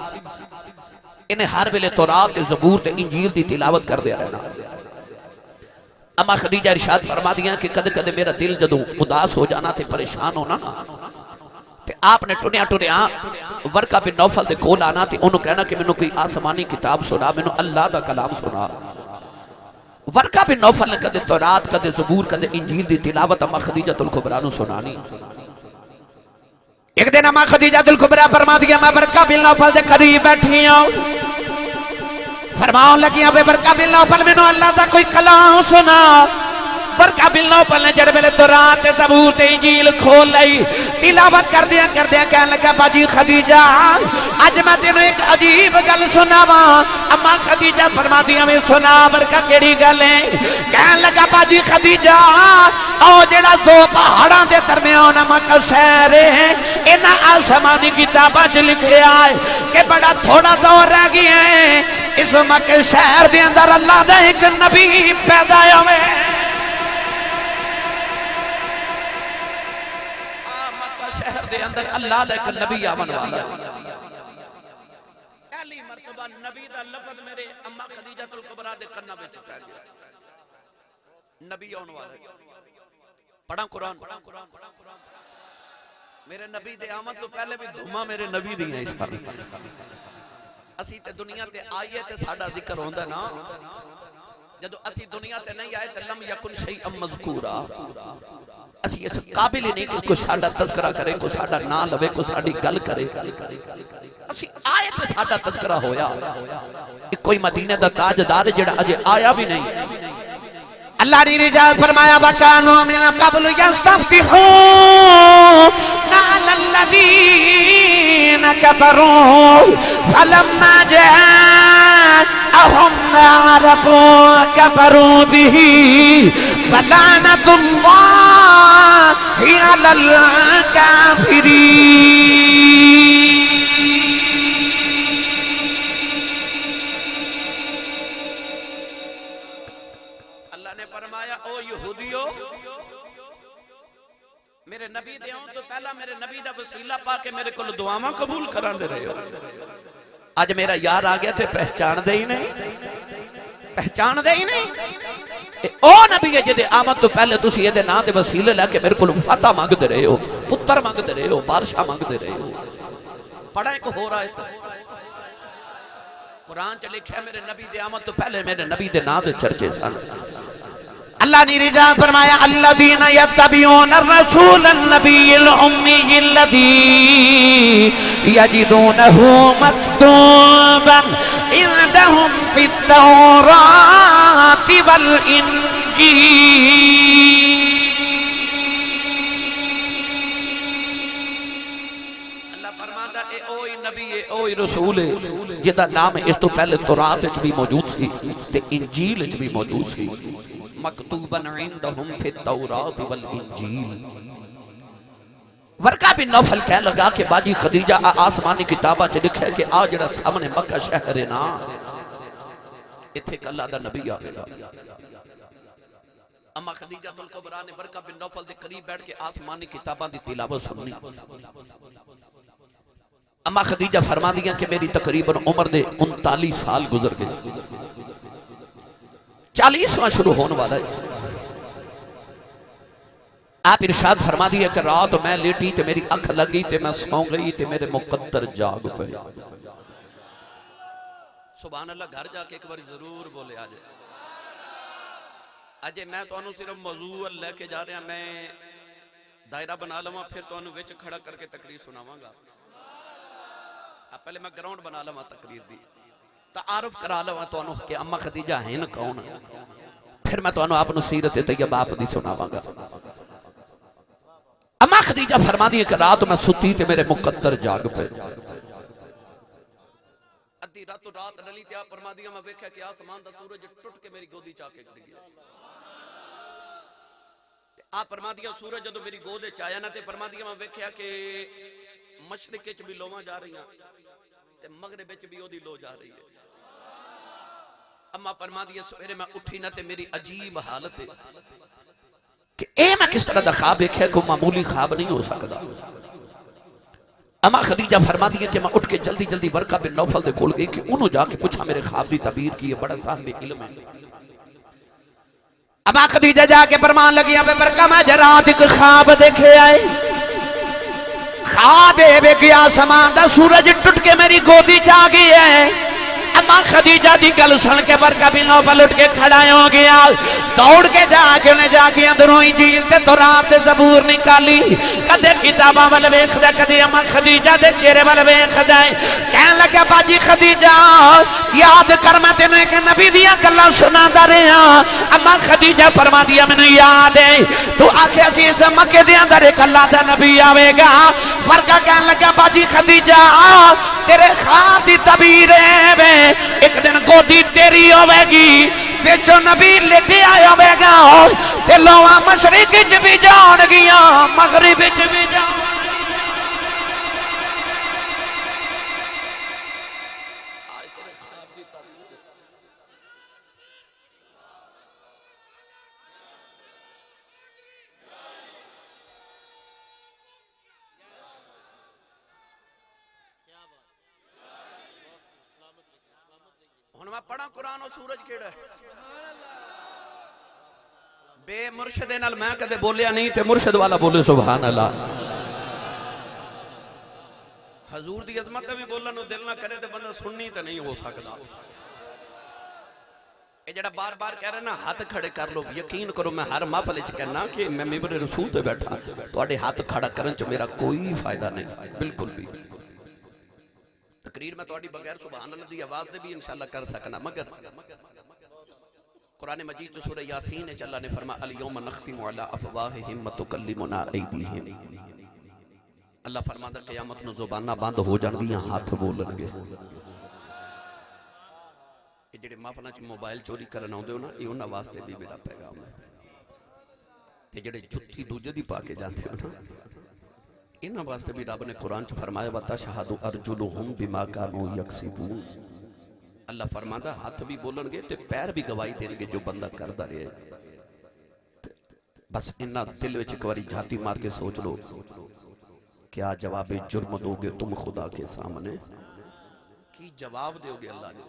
انہیں ہر ویلے تورات تے زبور تے انجیل دی تلاوت کر دیا رہنا اما خدیجہ ارشاد فرما دیا کہ کدے میرا دل جدو اداس ہو جانا تے پریشان ہونا تے آپ نے ٹنیا ورقہ بن نوفل دے کول آنا تے انہوں کہنا کہ میں نے کوئی آسمانی کتاب سنا میں نے اللہ دا کلام سنا ورقہ بن نوفل نے کدے تورات کدے زبور کدے انجیل دی تلاوت اما خدیجہ الکبریٰ نو سنانی ایک دن اما خدیجہ الکبریٰ فرما دیا میں ورقہ بن نوفل دے قریب بیٹھی ہوں فرماؤں لگی ابے ورقہ بن نوفل میں نو اللہ دا کوئی کلام سنا ورقہ بن نوفل نے جڑ میرے تورات زبور تے انجیل کھول لئی تلاوت کر دیا کہنے لگا باجی خدیجہ آج میں تینوں ایک عجیب گل سناواں اما خدیجہ فرما دیا میں سنا ورقہ کیڑی گل ہے کہنے لگا باجی خدیجہ او جڑا 2 پہاڑاں دے درمیان مکہ شہر ہے انہاں آسمانی کتاباں وچ لکھیا ہے کہ بڑا تھوڑا دور رہ گیا ہے اس مکہ شہر دے اندر اللہ دا ایک نبی پیدا ہوئے مکہ شہر دے اندر اللہ دا ایک نبی آمن والا پہلی مرتبہ نبی دا لفظ میرے اما خدیجہ الکبریٰ دے کنا وچ پہ گیا نبی آنے والا ہے. پڑھا قرآن. میرے نبی دے آمد تو پہلے بھی دھوما میرے نبی دی ہیں. اسی تے دنیا تے آئیے تے ساڑا ذکر ہوندہ نا. جدو اسی دنیا تے نہیں آئے تے لم یکن شیئا مذکورا. اسی اس قابل ہی نہیں کہ کوئی ساڑا تذکرہ کرے, کوئی ساڑا نام لوے, کوئی ساڑی گل کرے. اسی آئے تے ساڑا تذکرہ ہویا. کوئی مدینہ دا تاجدار جڑا اجے آیا بھی نہیں. اللہ نے رجال فرمایا وَكَانُوا مِن قَبْلُ يَسْتَفْتِحُونَ عَلَى الَّذِينَ كَفَرُوا فَلَمَّا جَاءَهُمْ مَا عَرَفُوا كَفَرُوا بِهِ فَلَعْنَةُ اللَّهِ عَلَى الْكَافِرِينَ. میرے نبی دے ہوں تو پہلا میرے نبی دا وسیلہ پا کے میرے کل دعاواں قبول کران دے رہے ہو. آج میرا یار آ گیا تھے پہچان دے ہی نہیں, پہچان دے ہی نہیں. او نبی ہے جدے آمد تو پہلے تسی یہ دے نا دے وسیلے لے کے میرے کل فتح مانگ دے رہے ہو, پتر مانگ دے رہے ہو, بارشاہ مانگ دے رہے ہو. پڑھا ایک ہو رہا ہے قرآن چ لکھا ہے میرے نبی دے آمد تو پہلے میرے نبی دے نا دے چرچے سن. اللہ نے رجال فرمایا الذین یتبعون الرسول النبی الأمی الذی یجدونہ مکتوبا عندهم فی التوراة والانجیل. اللہ فرماتا اے اوئی نبی اے اوئی رسول ہے جدا نام اس تو پہلے تورات بھی موجود سی تے انجیل بھی موجود سی. مکتوباً عندهم فی التوراۃ والانجیل. ورقہ بن نوفل کہہ لگا کہ باجی خدیجہ آسمانی کتابہ چ لکھا ہے کہ آ جڑا سامنے مکہ شہر ہے نا ایتھے اللہ دا نبی آوے گا. اما خدیجہ الکبریٰ نے ورقہ بن نوفل دے قریب بیٹھ کے آسمانی کتاباں دی تلاوت سننی. اما خدیجہ فرما دیا کہ میری تقریباً عمر دے 39 سال گزر گئے, 40واں شروع ہونے والا ہے. آپ ارشاد فرما دیا کہ رات میں لیٹی تے میری اکھ لگی تے میں سو گئی تے میرے مقدر جاگ پہ. سبحان اللہ. گھر جا کے ایک بار ضرور بولے آجے. آجے میں تو انہوں صرف موضوع لے کے جا رہا, میں دائرہ بنا لوں پھر تو انہوں وچ کھڑا کر کے تقریر سناواں گا. پہلے میں گراؤنڈ بنا لوں تقریر دی, تعارف کرا لوں تو انہوں کہ اما خدیجہ ہیں نا کون, پھر میں تو انہوں اپنو سیرت طیبہ آپ دی سناواں گا. اما خدیجہ فرما دی کہ رات میں ستی تے میرے مقدر جاگ پہ. ادھی رات ڈلی تے آپ فرما دیا میں ویکھیا کہ آسمان دا سورج ٹوٹ کے میری گودی چاہ کے گر گیا. آپ فرما دیا سورج جدو میری گودے چایا نہ تے فرما دیا میں ویکھیا کہ مشرق وچ بھی لوواں جا رہی ہیں تے مغرب وچ بھی اودی لو جا رہی ہے. اما فرما دیا سویرے میں اٹھی نہ تے میری عجیب حالت ہے کہ اے میں کس طرح دا خواب دیکھا کوئی معمولی خواب نہیں ہو سکتا. اما خدیجہ فرما دیا کہ میں اٹھ کے جلدی جلدی ورقہ بن نوفل دے کھول گئی کہ انہوں جا کے پوچھا میرے خواب دی تعبیر کی ہے, بڑا صاحب علم ہے. اما خدیجہ جا کے فرمان لگی اب ورقہ میں جرات ایک خواب دیکھے آئے. خواب بے گیا آسمان دا سورج ٹوٹ کے میری گودی چاہ گئی ہے. اما خدیجہ دی گل سن کے ورقہ بن نوفل اٹھ کے کھڑا ہو گیا, دوڑ کے جا کے اندروں انجیل تے تورات تے زبور نکالی. کدے کتاباں ول ویکھدا, کدے اما خدیجہ دے چہرے ول ویکھدا ہے. کہن لگا باجی خدیجہ یاد کر میں تینوں ایک نبی دیاں گلاں سنادا رہیا. اما خدیجہ فرما دیا مینوں یاد ہے تو آکھیا سی اس مکے دے اندر ایک اللہ دا نبی آوے گا. ورقہ کہن لگا باجی خدیجہ تیرے خواب دی تعبیر ہے ایک دن گودی تیری ہوے گی, بیچو نبی لیٹے آیا ہوے گا تے لواں مشرق وچ بھی جان گیا مغرب وچ بھی جان. ہن میں پڑھا قرآن اور سورج کیڑا ہے. بے مرشد نال میں کدے بولیا نہیں تے مرشد والا بولے سبحان اللہ. حضور دی عظمت بھی بولن نو دل نہ کرے تے بندہ سننی تے نہیں ہو سکدا. اے جڑا بار بار کہہ رہے نا ہاتھ کھڑے کر لو، یقین کرو میں ہر محفل وچ کہنا کہ میں ممبر رسول تے بیٹھا تواڈے ہاتھ کھڑا کرن چ میرا کوئی فائدہ نہیں، بالکل بھی. تقریر میں تواڈی بغیر سبحان اللہ دی آواز دے بھی انشاءاللہ کر سکنا، مگر قرآن مجید سورہ یاسین وچ اللہ نے فرمایا الیوم نختم علی افواہہم وتکلمنا ایدیہم. اللہ فرماتا قیامت نو زباناں بند ہو جان گیاں، ہاتھ بولن گے. یہ جڑے محفلاں چ موبائل چوری کرن آوندے ہو نا، یہ انہاں واسطے بھی میرا پیغام ہے. تے جڑے جُتی دوجے دی پا کے جاندے ہو نا، انہاں واسطے بھی رب نے قرآن چ فرمایا وتشہد ارجلہم بما کانوا یکسبون. اللہ فرماتا ہاتھ بھی بولن گے تے پیر بھی گواہی دین گے جو بندہ کردا رہے. بس انہاں دل وچ ایک واری جھاتی مار کے سوچ لو، کیا جواب جرم دو گے تم خدا کے سامنے؟ کی جواب دیو گے اللہ نے؟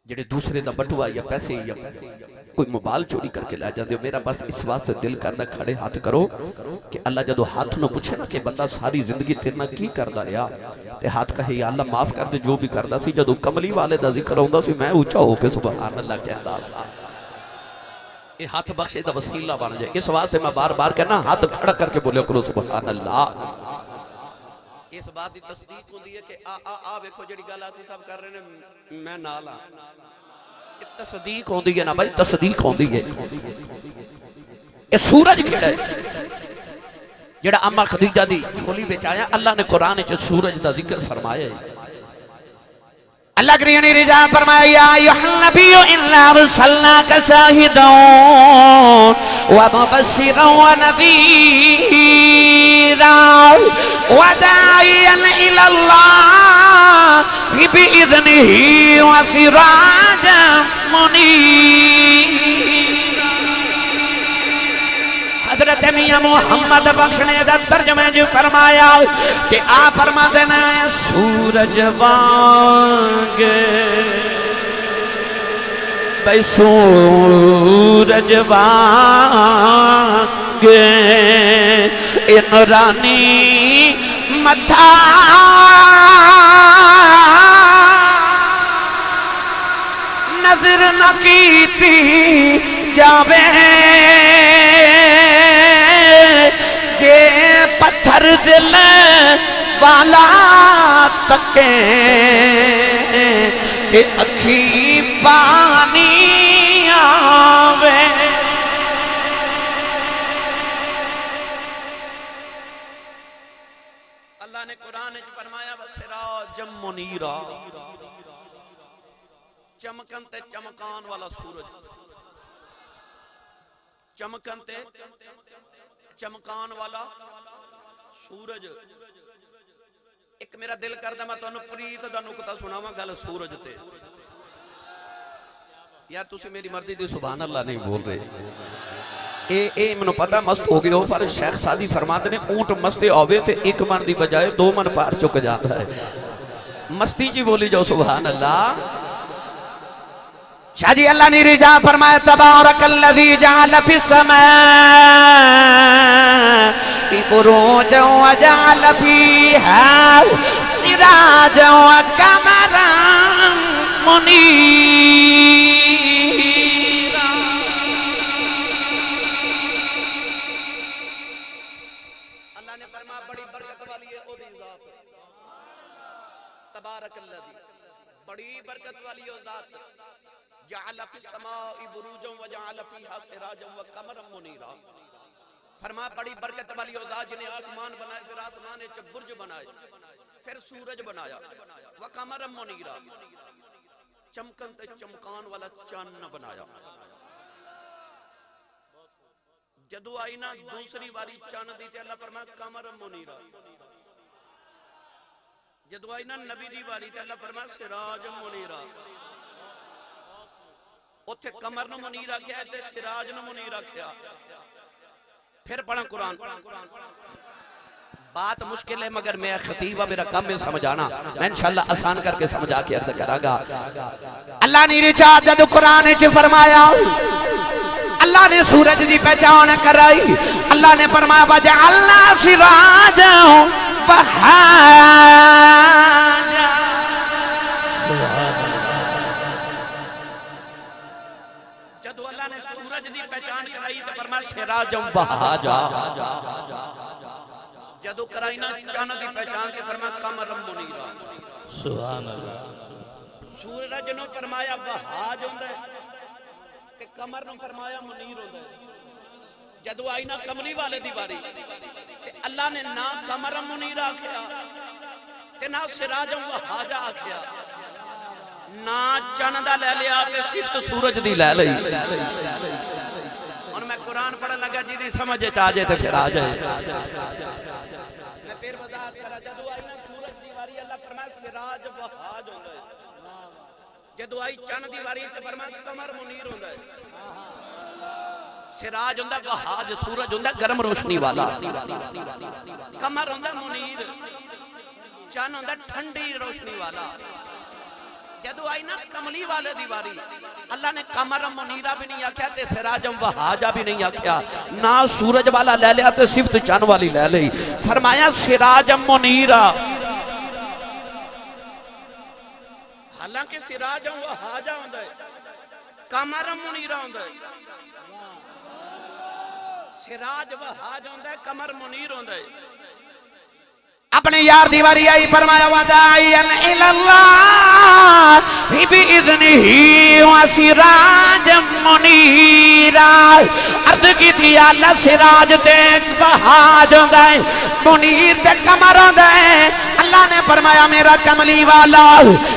جڑے دوسرے دا بٹوا یا پیسے یا کوئی موبائل چوری کر کے لے جاندے ہو، میرا بس اس واسطے دل کرنا کھڑے ہاتھ کرو کہ اللہ جدو ہاتھ نہ پوچھے نا کہ بندہ ساری زندگی تیرے نہ کی کردا رہیا تے ہاتھ کہے یا اللہ معاف کر دے جو بھی کردا سی. جدو کملی والے دا ذکر ہوندا سی میں اونچا ہو کے سبحان اللہ کہندا سا. یہ ہاتھ بخشے دا وسیلہ بن جائے. اس واسطے میں بار بار کہنا ہاتھ کھڑا کر کے بولے کرو سبحان اللہ. اس بات دی تصدیق ہوندی ہے کہ ویکھو جڑی گل اسی سب کر رہے نے میں نال ہاں. تصدیق ہوندی ہے نا بھائی، تصدیق ہوندی ہے. یہ سورج کیڑا ہے جڑا اما خدیجہ دی جھولی وچ آیا؟ اللہ نے قرآن وچ سورج دا ذکر فرمایا ہے. اللہ کریم نے رضا فرمایا یا ایھا النبی انا ارسلناک شاہدا ومبشرا ونذیرا وداعیا الی اللہ بإذنہ وسراجا منیرا. حضرت میاں محمد بخش نے دا ترجمہ جو فرمایا کہ آپ فرما دینا سورج وانگ بھائی سورج وانگ نورانی متھا نظر نہ کیتی جاوے جے پتھر دل والا تکے کہ اکھی پانی آوے. اللہ نے قرآن وچ فرمایا وسراجم منیرا، چمکن تے چمکان والا سورج. چمکن تے چمکان والا سورج. ایک میرا دل کردا میں تانوں پریت دا نقطہ سناواں گل سورج تے. یار تسی میری مرضی دی سبحان اللہ نہیں بول رہے. اے منو پتا مست ہو گئے ہو، پر شیخ سادی فرماتے نے اونٹ مستے ہوئے تے ایک من دی بجائے 2 من پار چک جاتا ہے. مستی جی بولی جاؤ سبحان اللہ. شاہ جی اللہ نے رجا فرمایا تبارک الذی جعل فی السماء بروجا وجعل فیہا سراجا وقمرا منیرا. اللہ نے فرمایا بڑی برکت والی ہے او دی ذات. تبارک الذی بڑی برکت والی او ذات جعل فی السماء بروجا وجعل فیہا سراجا وقمرا منیرا. فرمایا بڑی برکت والی ذات جن نے آسمان بنائے، پھر آسمان وچ برج بنائے، پھر سورج بنایا، وقمرا منیرا چمکن تے چمکان والا چاند بنایا. جدو آئی نا دوسری واری چاند دی تے اللہ فرمایا قمرا منیرا. جدو آئی نا نبی دی واری تے اللہ فرمایا سراج منیرا. اتھے قمر نو منیر رکھیا تے سراج نو منیر رکھیا. پھر پڑھا قرآن. بات مشکل ہے مگر میں خطیبہ میرا کم میں سمجھانا، میں انشاءاللہ آسان کر کے سمجھا کے عرض کرا گا. اللہ نے رچا جد قرآن چ فرمایا اللہ نے سورج دی پہچان کرائی اللہ نے فرمایا وجعلنا سراجا وہاجا جدو اللہ نے سورج دی پہچان کرائی تو فرمایا سراجا وہاجا جدو کرائی نا چاند دی پہچان کے فرمایا قمرم منیرا سبحان اللہ سورج نو فرمایا وہاج ہوندا ہے تے قمر نو فرمایا منیر ہوندا ہے جدو آئی نا کملی والے دی باری تے اللہ نے نہ قمرم منیر آکھیا تے نہ سراجم وہاجا آکھیا نہ چند لے لیا تے صرف سورج دی لے لئی اور میں قرآن پڑھن لگا جی دی سمجھ چ آ جائے تے پھر آ جائے میں پھر وضاحت کرا جدو آئی نا سورج دی باری اللہ فرمایا سراج وہاج ہوندا ہے جدو آئی چند دی باری تے فرمایا قمر منیر ہوندا ہے سراج ہوندا وہاج سورج ہوندا گرم روشنی والا قمر ہوندا منیر چند ہوندا ٹھنڈی روشنی والا جدو آئی نا کملی والے دی باری اللہ نے قمرم منیرہ بھی نہیں آکھیا تے سراجم وہاجا بھی نہیں آکھیا نہ سورج والا لے لیا تے صفت چند والی لے لئی فرمایا سراجم منیرہ حالانکہ سراجم وہاجا ہوندا ہے قمرم منیرہ ہوندا ہے سراج وہاج ہوندا ہے قمر منیر ہوندا ہے اپنے یار دیواری آئی فرمایا وداعیا الاللہ بِإِذْنِهِ وَسِرَاجًا مُنِيرًا عرض کی تھی اللہ سراج دیکھ بہاج ہوندا ہے منیر تے قمر ہوندا ہے اللہ نے فرمایا میرا کملی والا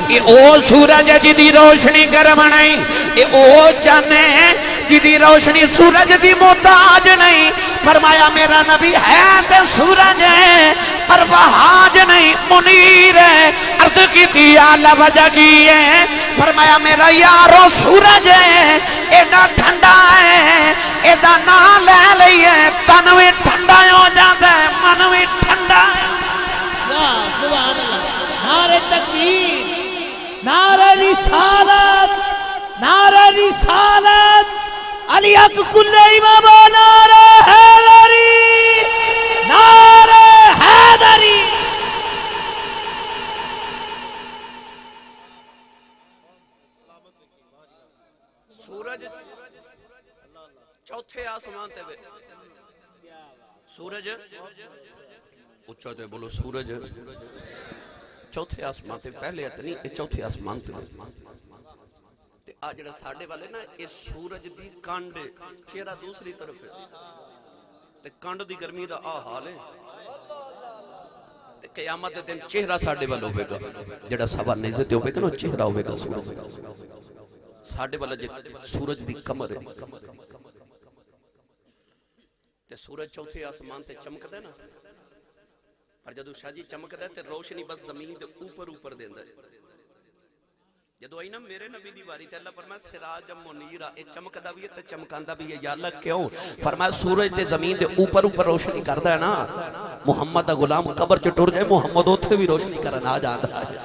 اے او سورج جی دی روشنی گرم نہیں اے او چاند ہے جی دی روشنی سورج دی محتاج نہیں فرمایا میرا نبی ہے تے سورج ہے پر وہاج نہیں منیر ہے عرض کی تھی اللہ وجہ کی ہے فرمایا میرا یارو سورج ہے ایڈا ٹھنڈا ہے ایڈا نہ لے لئیے تنوی ٹھنڈا ہو جاتا ہے منوی ٹھنڈا ہے سبحان اللہ نعرہ تکبیر نعرہ رسالت نعرہ رسالت علی حق کل امام نعرہ حیدری نعرہ حیدری سورج چوتھے آسمان تے بے سورج اچھا تے بولو سورج چوتھے آسمان تے پہلے اتنی چوتھے آسمان تے تے آج جڑا ساڑھے والے نا اس سورج دی کانڈ چہرہ دوسری طرف ہے تے کانڈ دی گرمی دا آ حال ہے تے قیامت دن چہرہ ساڑھے والا ہوئے گا جڑا سوا نیزے تے ہوئے گا نا چہرہ ہوئے گا سورج ساڑھے والا سورج دی کمر ہے تے سورج چوتھے آسمان تے چمک دے نا اور جدو شاہ جی چمک دے تے روشنی بس زمین دے اوپر دے ہے جدو آئی نا میرے نبی دی باری تے اللہ فرمایا سراج منیرہ اے چمکدا بھی ہے تے چمکاندا بھی ہے یا اللہ کیوں فرمایا سورج تے زمین دے اوپر روشنی کردا ہے نا محمد دا غلام قبر چ ٹر جائے محمد اوتھے بھی روشنی کرن آ جاندا ہے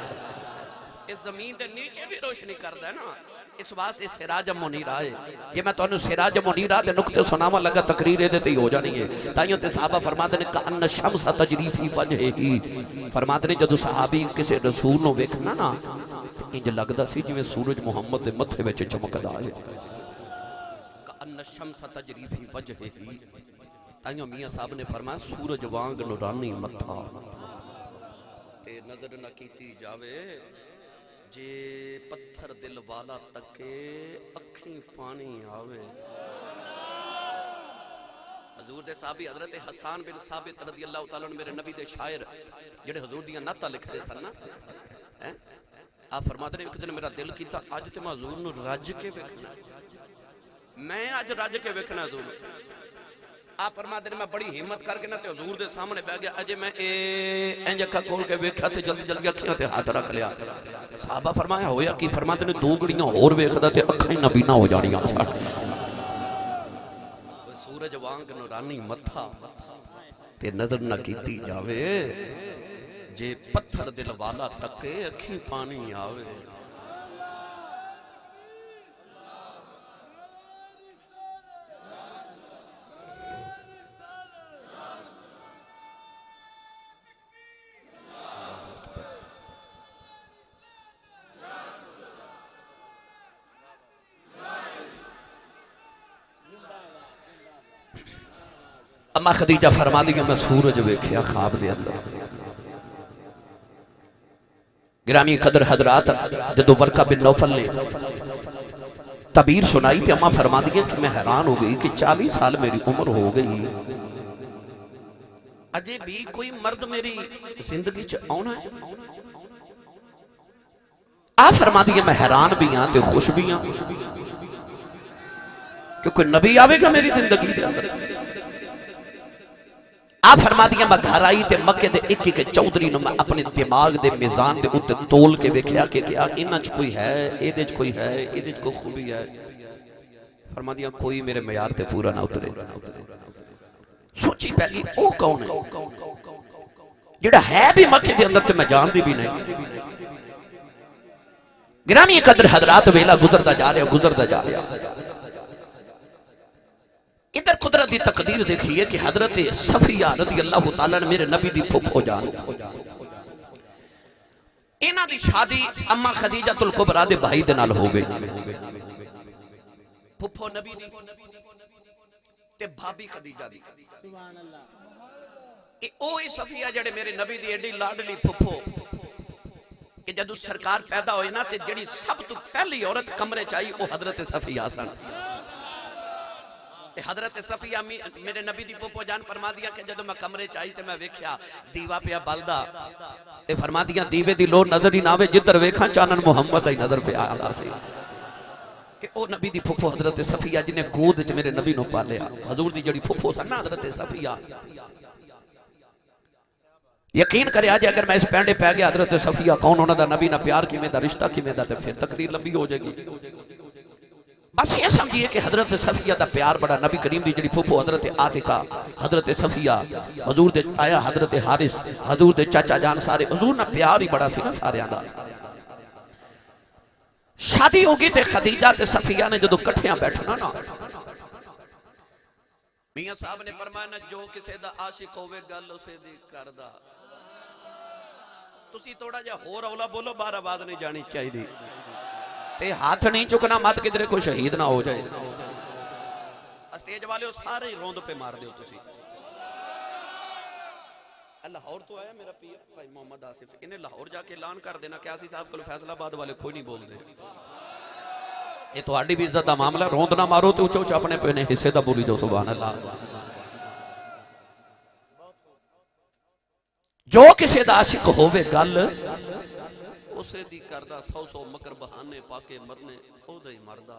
اس زمین دے نیچے بھی روشنی کردا ہے نا اس واسطے سراج منیرہ ہے یہ میں تو سراج منیرہ دے نقطے سناوا لگا تقریر دیتے ہی ہو جانی ہے تائیوں تے صحابہ فرماتے ہیں کأن الشمس تجری فی وجہہ فرماتے ہیں جدو صحابی کسی رسول نو ویکھنا نا انج لگدا سی جویں سورج محمد دے متھے وچ چمکدا ہے کأن الشمس تجری فی وجہہ تائیوں میاں صاحب نے فرمایا سورج وانگ نورانی متھا تے نظر نہ کیتی جاوے جے پتھر دل والا تکے اکھیں پانی آوے حضور دے صحابی حضرت حسان بن ثابت رضی اللہ تعالیٰ میرے نبی دے شاعر جڑے حضور دیاں نعتاں لکھ دے سن نا آپ فرماتے ہیں ایک دن میرا دل کیتا اج تے میں حضور نو رج کے ویکھنا میں اج رج کے ویکھنا حضور آپ فرماتے ہیں میں بڑی ہمت کر کے نہ تے حضور دے سامنے بیٹھ گیا اجے میں انج اکھاں کھول کے ویکھیا تے جلدی جلدی اکھیاں تے ہاتھ رکھ لیا صحابہ فرمایا ہویا کی فرماتے ہیں دو گھڑیاں ہور ویکھدا تے اکھاں نبی نہ ہو جانیاں سورج وانگ نورانی متھا تے نظر نہ کیتی جاوے جے پتھر دل والا تکے اکھیں پانی آوے اما خدیجہ فرما دی کہ میں سورج ویکھیا خواب دے اندر. گرامی قدر حضرات جدو ورقہ بن نوفل نے تعبیر سنائی تے اما فرما دی کہ میں حیران ہو گئی کہ 40 سال میری عمر ہو گئی اجے بھی کوئی مرد میری زندگی چ آنا ہے. آپ فرما دیئے میں حیران بھی ہاں تے خوش بھی ہاں کہ کوئی نبی آوے گا میری زندگی دے اندر. آپ فرما دیئے میں گھر آئی تے مکے دے ایک ایک چودری نو میں اپنے دماغ دے میزان دے اتے تول کے ویکھیا کہ کیا انہاں چ کوئی ہے ایدے چ کوئی ہے ایدے چ کوئی خوبی ہے. فرما دیئے کوئی میرے معیار تے پورا نہ اترے. سوچی پہ گئی او کون ہے جڑا ہے بھی مکے دے اندر تے میں جان دی بھی نہیں. گرامی قدر حضرات ویلا گزرتا جا رہا ادھر قدرت دی تقدیر دیکھئے کہ حضرت صفیہ رضی اللہ تعالیٰ نے میرے نبی دی پھپھو جان انہاں دی شادی اما خدیجہ الکبریٰ دے بھائی دے نال ہو گئی. پھپھو نبی دی تے بھابی خدیجہ دی. اوہی صفیہ جڑے میرے نبی دی ایڈی لاڈلی پھپھو کہ جدو سرکار پیدا ہوئی نا تے جڑی سب تو پہلی عورت کمرے چاہی وہ حضرت صفیہ سن. حضرت صفیہ میرے نبی دی پھپھو جان فرما دیا کہ جدو میں کمرے چاہی تے میں ویکھیا دیوا پیا بلدا تے فرما دیا دیوے دی لو نظر ہی ناوے جدر ویکھاں چانن محمد ہی نظر پہ آلا سی. کہ او نبی دی پھپھو حضرت صفیہ جنہیں گود چ میرے نبی نو پالیا. حضور دی جڑی پھپھو سن نا حضرت صفیہ یقین کرے آجے اگر میں اس پینڈے پہ گیا حضرت صفیہ کون ہونا دا نبی نہ پیار کی میں دا رشتہ کی میں دا تے پھر تقریر لمبی ہو جائے گی. بس یہ سمجھئے کہ حضرت صفیہ دا پیار بڑا نبی کریم دی جڑی پھوپو حضرت عاتقہ حضرت صفیہ حضور دے آیا حضرت حارث حضور دے چاچا جان سارے حضور نہ پیار ہی بڑا سی نا سارے آندہ. شادی ہوگی تے خدیجہ تے صفیہ نے جدو کٹھیاں بیٹھنا نا میاں صاحب نے فرمایا نا جو کسے دا عاشق ہوئے گل اسے دی کردہ. تسی توڑا جا ہو رولا بولو بار آواز نہیں جانی چاہی دی تے ہاتھ نہیں چکنا مات کدھرے کوئی شہید نہ ہو جائے. اسٹیج والے سارے روند پہ مار دیو تسی. لاہور تو آیا میرا پیر بھائی محمد آصف انہیں لاہور جا کے اعلان کر دینا کہ آسی صاحب کو فیصل آباد والے کوئی نہیں بول دے. یہ تو آڈی بھی عزت دا معاملہ روند نہ مارو تو اچھو اپنے پہنے حصے دا بولی دو سبحان اللہ. جو کسی دا عاشق ہوئے گل اسے دی کردہ 100 مکر بہانے پاکے مرنے او دے مردہ.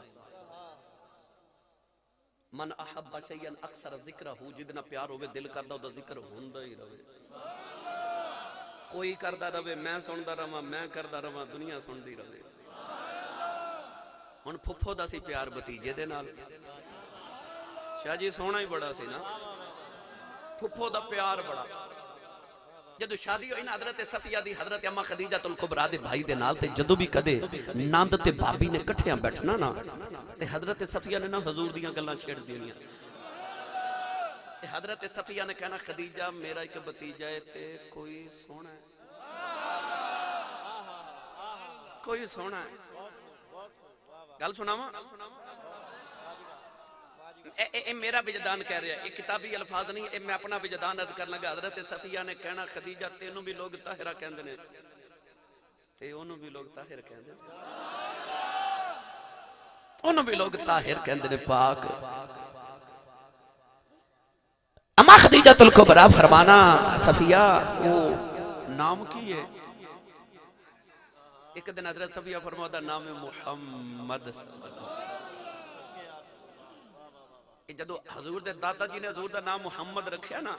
من احب شیئن اکثر ذکرہ ہو جدنا پیار ہوئے دل کردہ او دا ذکر ہوندہ ہی روے. کوئی کردہ روے میں سندہ رہا میں کردہ رہا دنیا سندی روے. ان پھپھو دا سی پیار بتیجے دے نال شاہ جی سونا ہی بڑا سی نا پھپھو دا پیار بڑا. جدو شادی ہوئی نا حضرت صفیہ دی حضرت اما خدیجہ الکبریٰ دے بھائی دے نال تے جدو بھی کدے ناند تے بھابی نے کٹھیاں بیٹھنا نا تے حضرت صفیہ نے نا حضور دیاں گلاں چھیڑ دینیاں. تے حضرت صفیہ نے کہنا خدیجہ میرا ایک بتیجہ ہے تے کوئی سونا ہے کوئی سونا ہے. گل سناواں اے میرا وجدان کہہ رہا ہے یہ کتابی الفاظ نہیں اے میں اپنا وجدان عرض کرنا گا. حضرت صفیہ نے کہنا خدیجہ تینوں بھی لوگ طاہرہ کہندے نے تے انہوں بھی لوگ طاہر کہندے انہوں بھی لوگ طاہر کہندے نے پاک. اما خدیجہ الکبریٰ فرمانا صفیہ وہ نام کی ہے. ایک دن حضرت صفیہ فرماتا نام محمد جدو حضور دے دادا جی نے حضور دا نام محمد رکھیا نا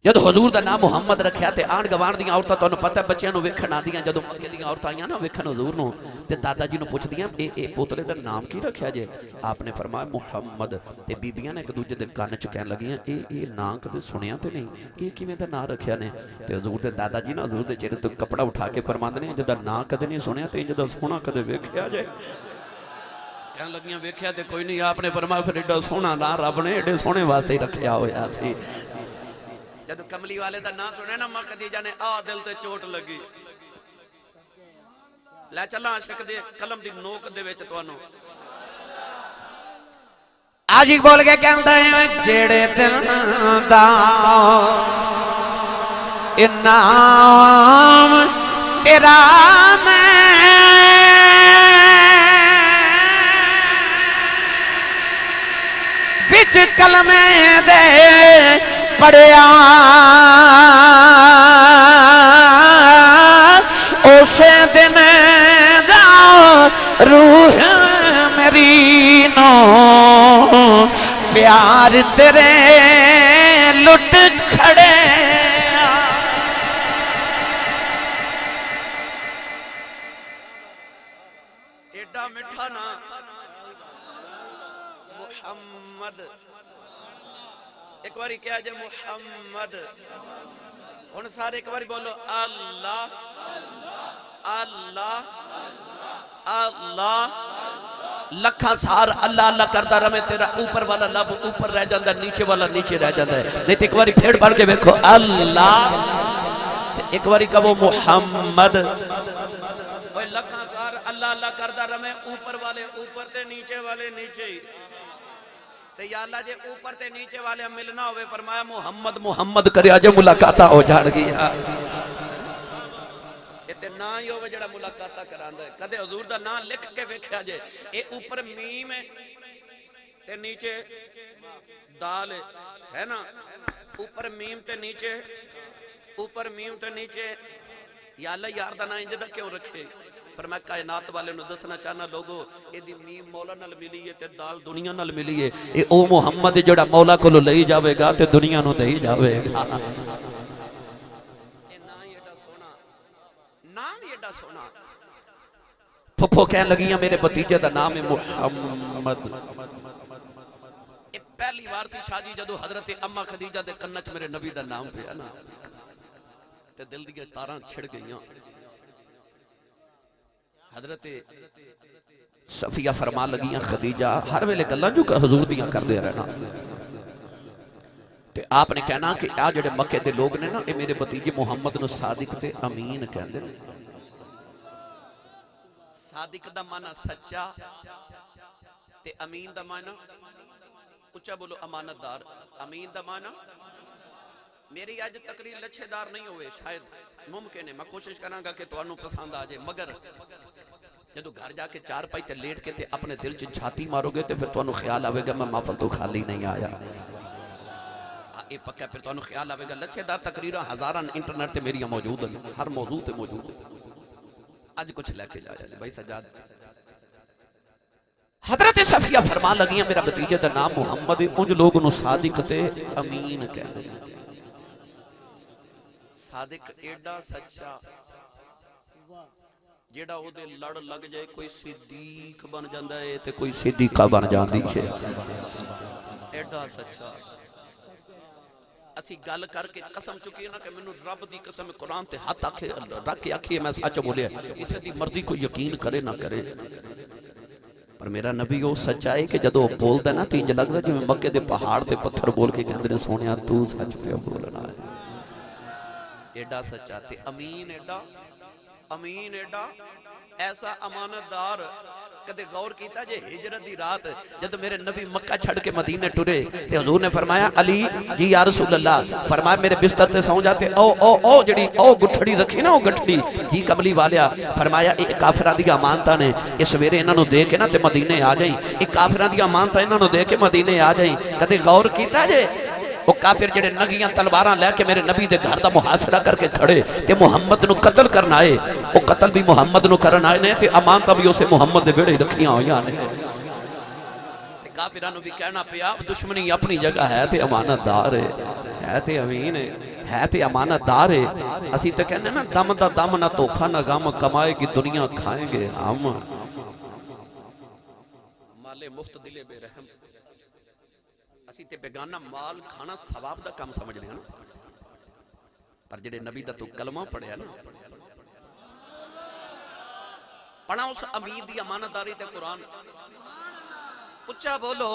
جدو حضور دا نام محمد رکھیا تے آن گوان دیاں عورتاں تو انہوں پتہ ہے بچیاں نو ویکھن آ دیاں جدو مکے دیاں عورتاں آئیاں نا ویکھن حضور نو تے دادا جی نو پوچھ دیاں اے پوتلے دا نام کی رکھیا جے. آپ نے فرمایا محمد تے بیبیاں نے ایک دوجہ دے کان چ کہن لگیاں اے نام کدے سنیا تے نہیں اے کیویں دا نام رکھیا نے. تے حضور دے دادا جی نا حضور دے چہرے تو کپڑا اٹھا کے فرماندے نے جدا نام کدے نہیں سنیا تے جدا سونا کدے ویکھیا جے. کہن لگیاں ویکھیا تے کوئی نہیں. آپ نے فرمایا پھر ایڈا سونا نا رب نے ایڈے سونے واسطے ہی رکھیا ہویا سی. جدو کملی والے دا نام سنے نا ماں خدیجہ نے دل تے چوٹ لگی. لے چلا عاشق دے قلم دی نوک دے وچ تانوں آجی بول کے کہندے ہیں جیڑے دل دا انعام تیرا میں وچ کلمے دے پڑھیا اسے دن دا روح میری نو پیار تیرے لٹ کھڑے ایڈا مٹھا نا محمد ایک باری کیا جائے محمد ان سارے ایک باری بولو اللہ اللہ اللہ لکھاں سار اللہ اللہ کرتا رہے تیرا اوپر والا لب اوپر رہ جاندہ ہے نیچے والا نیچے رہ جاندہ ہے نہیں تو ایک باری پھیڑ بڑھ کے بیکھو اللہ ایک باری کہو محمد لکھاں سار اللہ اللہ کرتا رہے اوپر والے اوپر تے نیچے والے نیچے تے یا اللہ جے اوپر تے نیچے والے ملنا ہوئے فرمایا محمد محمد کرے آجے ملاقاتہ ہو جان گیا تے نا ہی ہوئے جڑا ملاقاتہ کراندہ ہے کدے حضور دا نا لکھ کے ویکھیا جے اے اوپر میم ہے تے نیچے دال ہے نا اوپر میم تے نیچے اوپر میم تے نیچے یا اللہ یار دا نا انجدہ کیوں رکھے فرمایا کائنات والے نو دسنا چاہنا لوگو اے دی میم مولا نال ملی ہے تے دال دنیا نال ملی ہے اے او محمد جڑا مولا کو لو لئی جاوے گا تے دنیا نو دئی جاوے گا پھپھو کہنے لگیاں میرے بھتیجے دا نام ہے محمد پہلی بار سی شادی جدو حضرت اما خدیجہ دے کنچ میرے نبی دا نام پہ نا تے دل دیا تاراں چھڑ گئیاں حضرت صفیہ فرما لگیاں خدیجہ ہر ویلے گلاں جو کہ حضور دیاں کر دے رہنا تے آپ نے کہنا کہ آ جڑے مکے دے لوگ نے نا اے میرے بھتیجے محمد نو صادق تے امین کہندے صادق دا معنی سچا تے امین دا معنی اچھا بولو امانت دار امین دا معنی میری آج تقریر لچھے دار نہیں ہوئے شاید ممکن ہے میں کوشش کرنا گا کہ تو انہوں پسند آجے مگر جدو گھر جا کے چار پائی تے لیٹ کے تے اپنے دل چ جھاتی مارو گے تے پھر تو انہوں خیال آوے گا میں محفل تو خالی نہیں آیا اے پکا پھر تو انہوں خیال آوے گا لچھے دار تقریرہ ہزاران انٹرنیٹ تے میری موجود ہیں ہر موضوع تے موجود ہے آج کچھ لے کے جایا بھائی سجاد حضرت صفیہ فرما لگیاں میرا بھتیجے دا نام محمد انج لوگ انہوں صادق تے امین کہتے ہیں صادق ایڈا سچا جیڑا او دے لڑ لگ جائے کوئی صدیق بن جاندہ ہے تے کوئی صدیقہ بن جاندی ہے ایڈا سچا اسی گل کر کے قسم چکی ہے نا کہ منو رب دی قسم قرآن تے ہاتھ آکھے رکھ کے آکھے میں سچ بولے اسے دی مرضی کو یقین کرے نہ کرے پر میرا نبی وہ سچا ہے کہ جدو بول دا نا تینج لگ دا جو میں مکے دے پہاڑ تے پتھر بول کے کہندے نے سونیا تو سچ پہ بولنا ہے ایڈا سچا تے امین ایڈا ایسا امانتدار کدے غور کیتا جے ہجرت دی رات جب میرے نبی مکہ چھڑ کے مدینے ٹرے تے حضور نے فرمایا علی جی یا رسول اللہ فرمایا میرے بستر تے سو جاتے او جڑی او گٹھڑی رکھی نا او گٹھڑی جی کملی والیا فرمایا ایک کافران دی امانتاں نے اس ویرے انہاں نو دے کے نا تے مدینے آ جائیں ایک کافران دی امانتاں انہاں نو دے کے مدینے آ جائیں کدے غور کیتا جے وہ کافر جڑے نگیاں تلواراں لے کے میرے نبی دے گھر دا محاصرہ کر کے کھڑے تے محمد نو قتل کرنا ہے وہ قتل بھی محمد نو کرنا ہے تے امانتاں بھی اسے محمد دے بیڑے رکھیاں ہویاں نے تے کافراں نو بھی کہنا پیا دشمنی اپنی جگہ ہے تے امانت دار ہے تے امین ہے تے امانت دار ہے اسی تے کہنے نا دم دا دم نہ دھوکا نہ غم کمائے گی دنیا کھائیں گے ہم مال مفت دلے بے رحم اسی تے بیگانہ مال کھانا ثواب دا کام سمجھ لیا نا پر جڑے نبی دا تو کلمہ پڑھیا نا پڑھا اس امید دی امانت داری تے قرآن اچھا بولو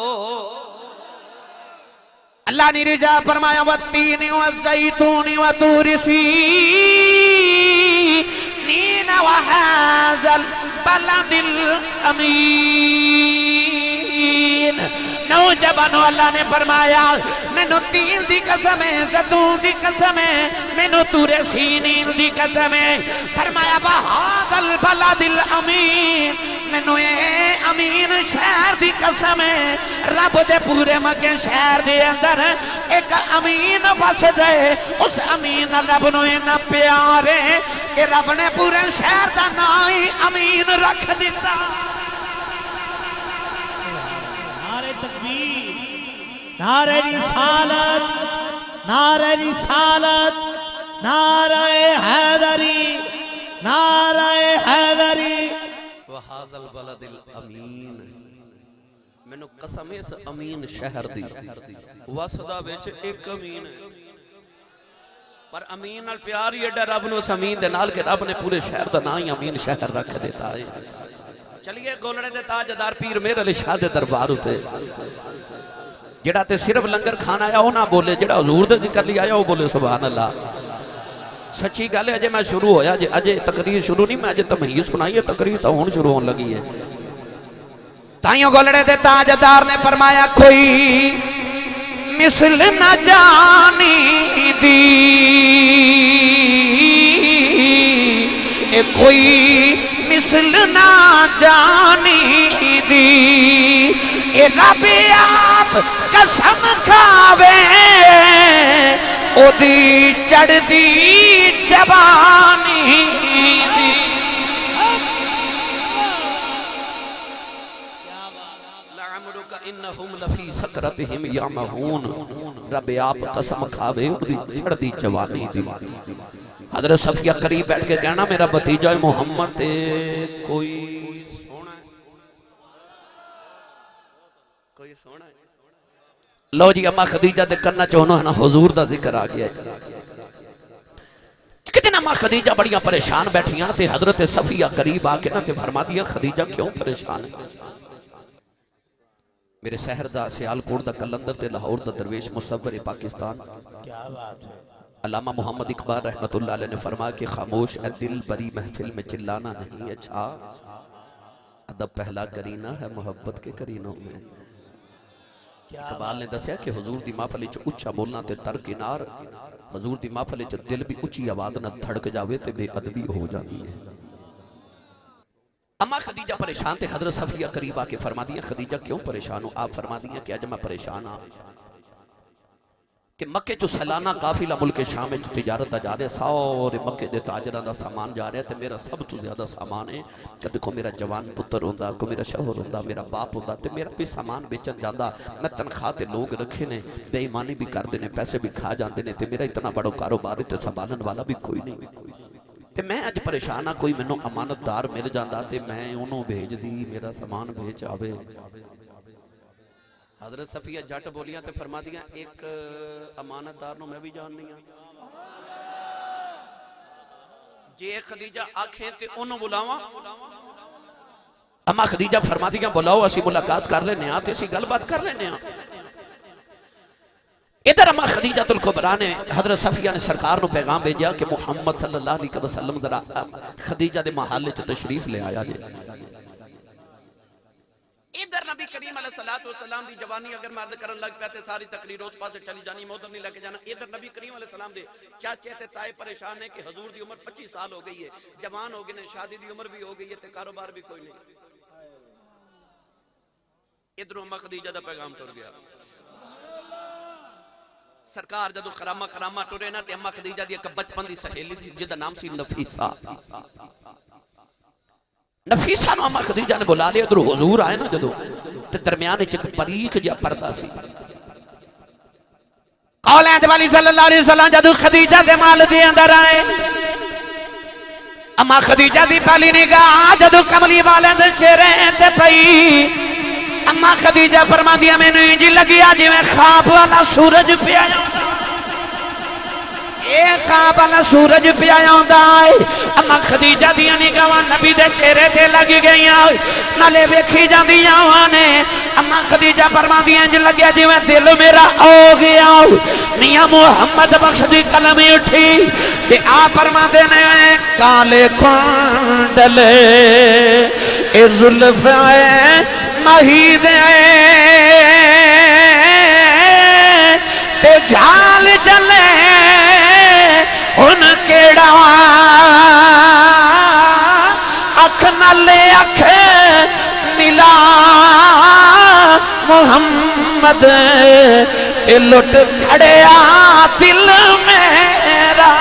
اللہ نے رجا فرمایا والتین والزیتون وطور سینین وهذا البلد الامین نوجوانوں اللہ نے فرمایا مینوں تین دی قسم ہے، زیتون دی قسم ہے، مینوں طور سینین دی قسم ہے، فرمایا بہذا البلد الامین، مینوں اے امین شہر دی قسم ہے، رب دے پورے مکے شہر دے اندر ایک امین بس دے، اس امین رب نو اینا پیار ہے کہ رب نے پورے شہر دا نائی امین رکھ دیتا۔ نعرہ تکبیر، نعرہ رسالت، نعرہ رسالت، نعرہ حیدری، نعرہ حیدری۔ وَهَذَا الْبَلَدِ الْأَمِينَ، مینوں قسم اس امین شہر دی، واسدہ بیچ ایک امین ہے، پر امین نال پیار ہی ایڈا رب نو اس امین دے نال کہ رب نے پورے شہر دا نا ہی امین شہر رکھ دیتا ہے۔ چلیے گولڑے دے تاجدار پیر میر علی شاہ دے دربار ہوتے، جڑا تے صرف لنگر کھانا آیا وہ نہ بولے، جڑا حضور دے ذکر لیا آیا وہ بولے سبحان اللہ۔ سچی گل ہے، اجے میں شروع ہویا، اجے تقریر شروع نہیں، میں اجے تمہید سنائی ہے، تقریر تو ہون شروع ہون لگی ہے۔ تائیوں گولڑے دے تاجدار نے فرمایا کوئی مثل نہ جانی دی، کوئی مثل نہ جانی دی، اے رب آپ قسم کھاوے او دی چڑھ دی جوانی دی۔ لعمرک انہم لفی سکرتہم یعمہون، رب آپ قسم کھاوے او دی چڑھ دی جوانی دی۔ حضرت صفیہ قریب بیٹھ کے کہنا میرا بھتیجہ محمد کوئی سونا ہے، کوئی سونا ہے۔ لو جی اماں خدیجہ دے کرنا چاہنا ہے نا، حضور دا ذکر آ گیا ہے۔ ایک دن اماں خدیجہ بڑیاں پریشان بیٹھیاں تے حضرت صفیہ قریب آ کے نا تے فرما دیا خدیجہ کیوں پریشان ہے؟ میرے سحر دا سیالکوٹ دا کلندر تے لاہور دا درویش مصور پاکستان، کیا بات ہے، علامہ محمد اقبال رحمت اللہ علیہ نے فرمایا کہ خاموش ہے دل بری محفل میں چلانا نہیں اچھا، ادب پہلا کرینہ ہے محبت کے کرینوں میں۔ اقبال نے دسیا کہ حضور دی محفل وچ اچھا بولنا تے ترکنار، حضور دی محفل وچ دل بھی اچھی آواز نہ دھڑک جاوے تے بے ادبی ہو جاتی ہے۔ اما خدیجہ پریشان تے حضرت صفیہ قریب آ کے فرما دیا خدیجہ کیوں پریشان ہو؟ آپ فرما دیا کہ اج میں پریشان ہاں کہ مکے چو سیلانہ قافلہ ملک شام میں تجارت دا جا رہے، سارے مکے دے تاجران دا سامان جا رہے تے میرا سب تو زیادہ سامان ہے کہ دیکھو میرا جوان پتر ہوندا، کو میرا شوہر ہوندا، میرا باپ ہوندا تے میرا بھی سامان بیچن جاندا، میں تنخواہ تے لوگ رکھے نے، بے ایمانی بھی کر دینے، پیسے بھی کھا جاندے نے تے میرا اتنا بڑا کاروبار تے سنبھالن والا بھی کوئی نہیں تے میں اج پریشان ہاں، کوئی مینوں امانت دار مل جاندا تے میں انہوں بھیج دی، میرا سامان بھیج آوے۔ حضرت صفیہ جٹ بولیاں تے فرما دیاں ایک امانت دار نو میں بھی جاننی ہاں، جے خدیجہ آکھیں تے انہوں بلاواں، اما خدیجہ فرما دیاں بلاؤ اسی ملاقات کر لینے ہاں تے اسی گل بات کر لینے ہاں۔ ادھر اما خدیجہ الکبریٰ نے حضرت صفیہ نے سرکار نو پیغام بھیجا کہ محمد صلی اللہ علیہ وسلم ذرا خدیجہ دے محلے چ تشریف لے آیا جے۔ ادھر نبی کریم علیہ السلام دی جوانی اگر مرد کرن لگ پہ تے ساری تقریر اس پاسے چلی جانی، موتر نہیں لے کے جانا۔ ادھر نبی کریم علیہ السلام دے چاچے تے تائے پریشان ہے کہ حضور دی عمر 25 سال ہو گئی ہے، جوان ہو گئے نے، شادی دی عمر بھی ہو گئی ہے تے کاروبار بھی کوئی نہیں۔ ادھروں اما خدیجہ دا پیغام ٹر گیا۔ سرکار جدو خرامہ ٹرے نا تے اما خدیجہ دی ایک بچپن دی سہیلی تھی جدا نام سی نفیسہ۔ نفیسہ نو اما خدیجہ نے بلا لیا، ادھر حضور آئے نا جدو تے درمیان ایک پریک جا پردہ سی۔ اولاد والی صلی اللہ علیہ وسلم جدو خدیجہ دے مال دے اندر آئے، اما خدیجہ دی پہلی نگاہ جدو کملی والے دے چہرے تے پئی، اما خدیجہ فرما دیا میں نے جی لگیا جی میں خواب والا سورج پہ آیا ہوں، اے خواب والا سورج پہ آیا ہوں دائی۔ اما خدیجہ دیا نگاہ نبی دے چہرے تے لگی گئی آئی، نالے بیکھی جان دیا آنے۔ اما خدیجہ فرما دیا جی لگیا جی میں دل میرا آ گیا ہوں، میاں محمد بخش دی قلمی اٹھی تے آ فرما دینے کالے کانڈلے اے ظلف آئے مہید تے جھال جلے ان کیڑا اکھ نالے اکھ ملا محمد اے لٹ کھڑیا دل میرا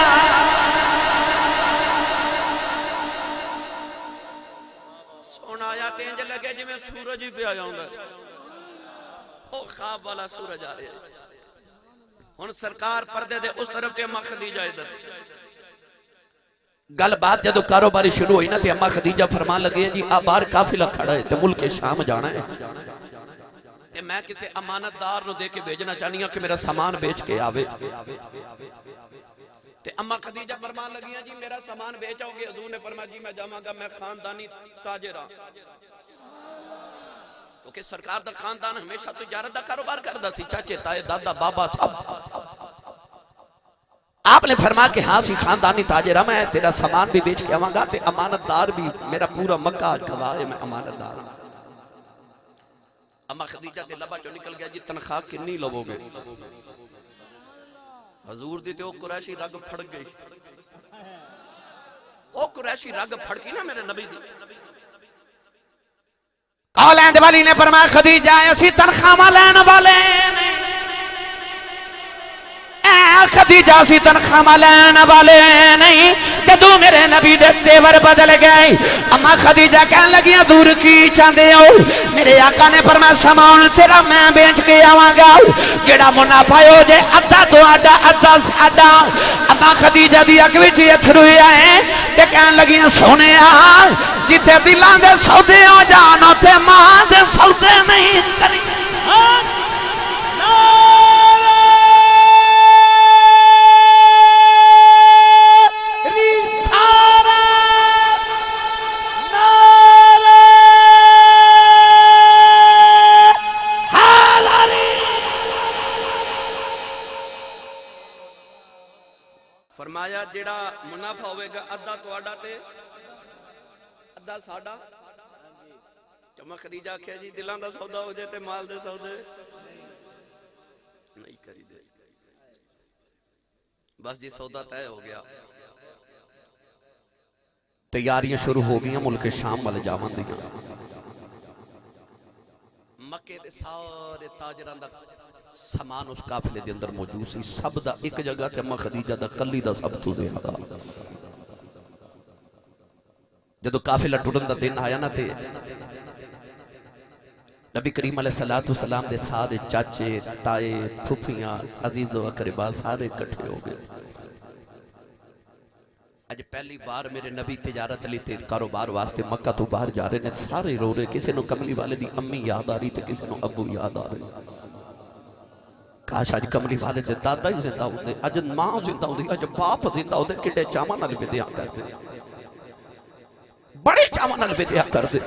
سونا آیا تینج لگے جی میں سورج ہی پہ آیا ہوں گا او خواب والا سورج آ رہے ہیں ہن سرکار پردے دے اس طرف تے اماں خدیجہ ادھر گل بات جدو کاروباری شروع ہوئی نا تے اماں خدیجہ فرمان لگے ہیں جی آپ باہر قافلہ کھڑا ہے تے ملک شام جانا ہے تے میں کسی امانت دار نو دے کے بھیجنا چاہنی ہوں کہ میرا سامان بیچ کے آوے تے اماں خدیجہ فرمان لگی ہیں جی میرا سامان بیچاؤ گے حضور نے فرمایا جی میں جاواں گا میں خاندانی تاجر ہاں کیونکہ سرکار دا خاندان ہمیشہ تجارت دا کاروبار کردا سی چاچے تائے دادا بابا سب آپ نے فرمایا کہ ہاں سی خاندانی تاجر ہاں میں تیرا سامان بھی بیچ کے آواں گا تے امانت دار بھی میرا پورا مکہ گواہ ہے میں امانت دار ہوں اما خدیجہ دے لبا جو نکل گیا جی تنخواہ کنی لوگو گے حضور دی تے او قریشی رگ پھڑ گئی او قریشی رگ پھڑکی نا میرے نبی دی کالینڈ والی نے فرمایا خدیجہ اسی تنخواہ لین والے خدیجہ سی تنخواہ لین والے نہیں جدو میرے نبی دے تیور بدل گئے اما خدیجہ کہنے لگیاں دور کی چاندے ہو میرے آقا نے فرمایا سامان تیرا میں بیچ کے آواں گا جڑا منافع ہو جے ادھا تو آڈا ادھا ساڈا اما خدیجہ دی اکوی جی اتھروئی آئے تے کہنے لگیاں سونے آ جتے دلان دے سودے ہو جانو تے ماں دے سودے نہیں کری فرمایا جیڑا منافع ہوئے گا ادھا تو آڈا تے ادھا ساڑا جمع خدیجہ کہا جی دلان دا سودا ہو جائے تے مال دے سودے نہیں کری دے بس جی سودا تے ہو گیا تیاریاں شروع ہو گئی ہیں ملک شام والے جامان دیا مکے دے سارے تاجران دا سامان اس قافلے دے اندر موجود سی سب دا ایک جگہ تے اما خدیجہ دا کلی دا سب تو زیادہ جدو قافلہ ٹوٹن دا دن آیا نا تے نبی کریم علیہ السلام دے سارے چاچے تائے پھوپھیاں عزیز و اقربا سارے کٹھے ہو گئے اج پہلی بار میرے نبی تجارت لی تے کاروبار واسطے مکہ تو باہر جا رہے نے سارے رو رہے کسی نو کملی والے دی امی یاد آ رہی تے کسی نو ابو یاد آ رہی کاش آج کملی والے دے دادا ہی زندہ ہوتے آج ماں زندہ ہوتی آج باپ زندہ ہوتے کڑے چاما نال بدیاں کر دے بڑے چاما نال بدیاں کر دے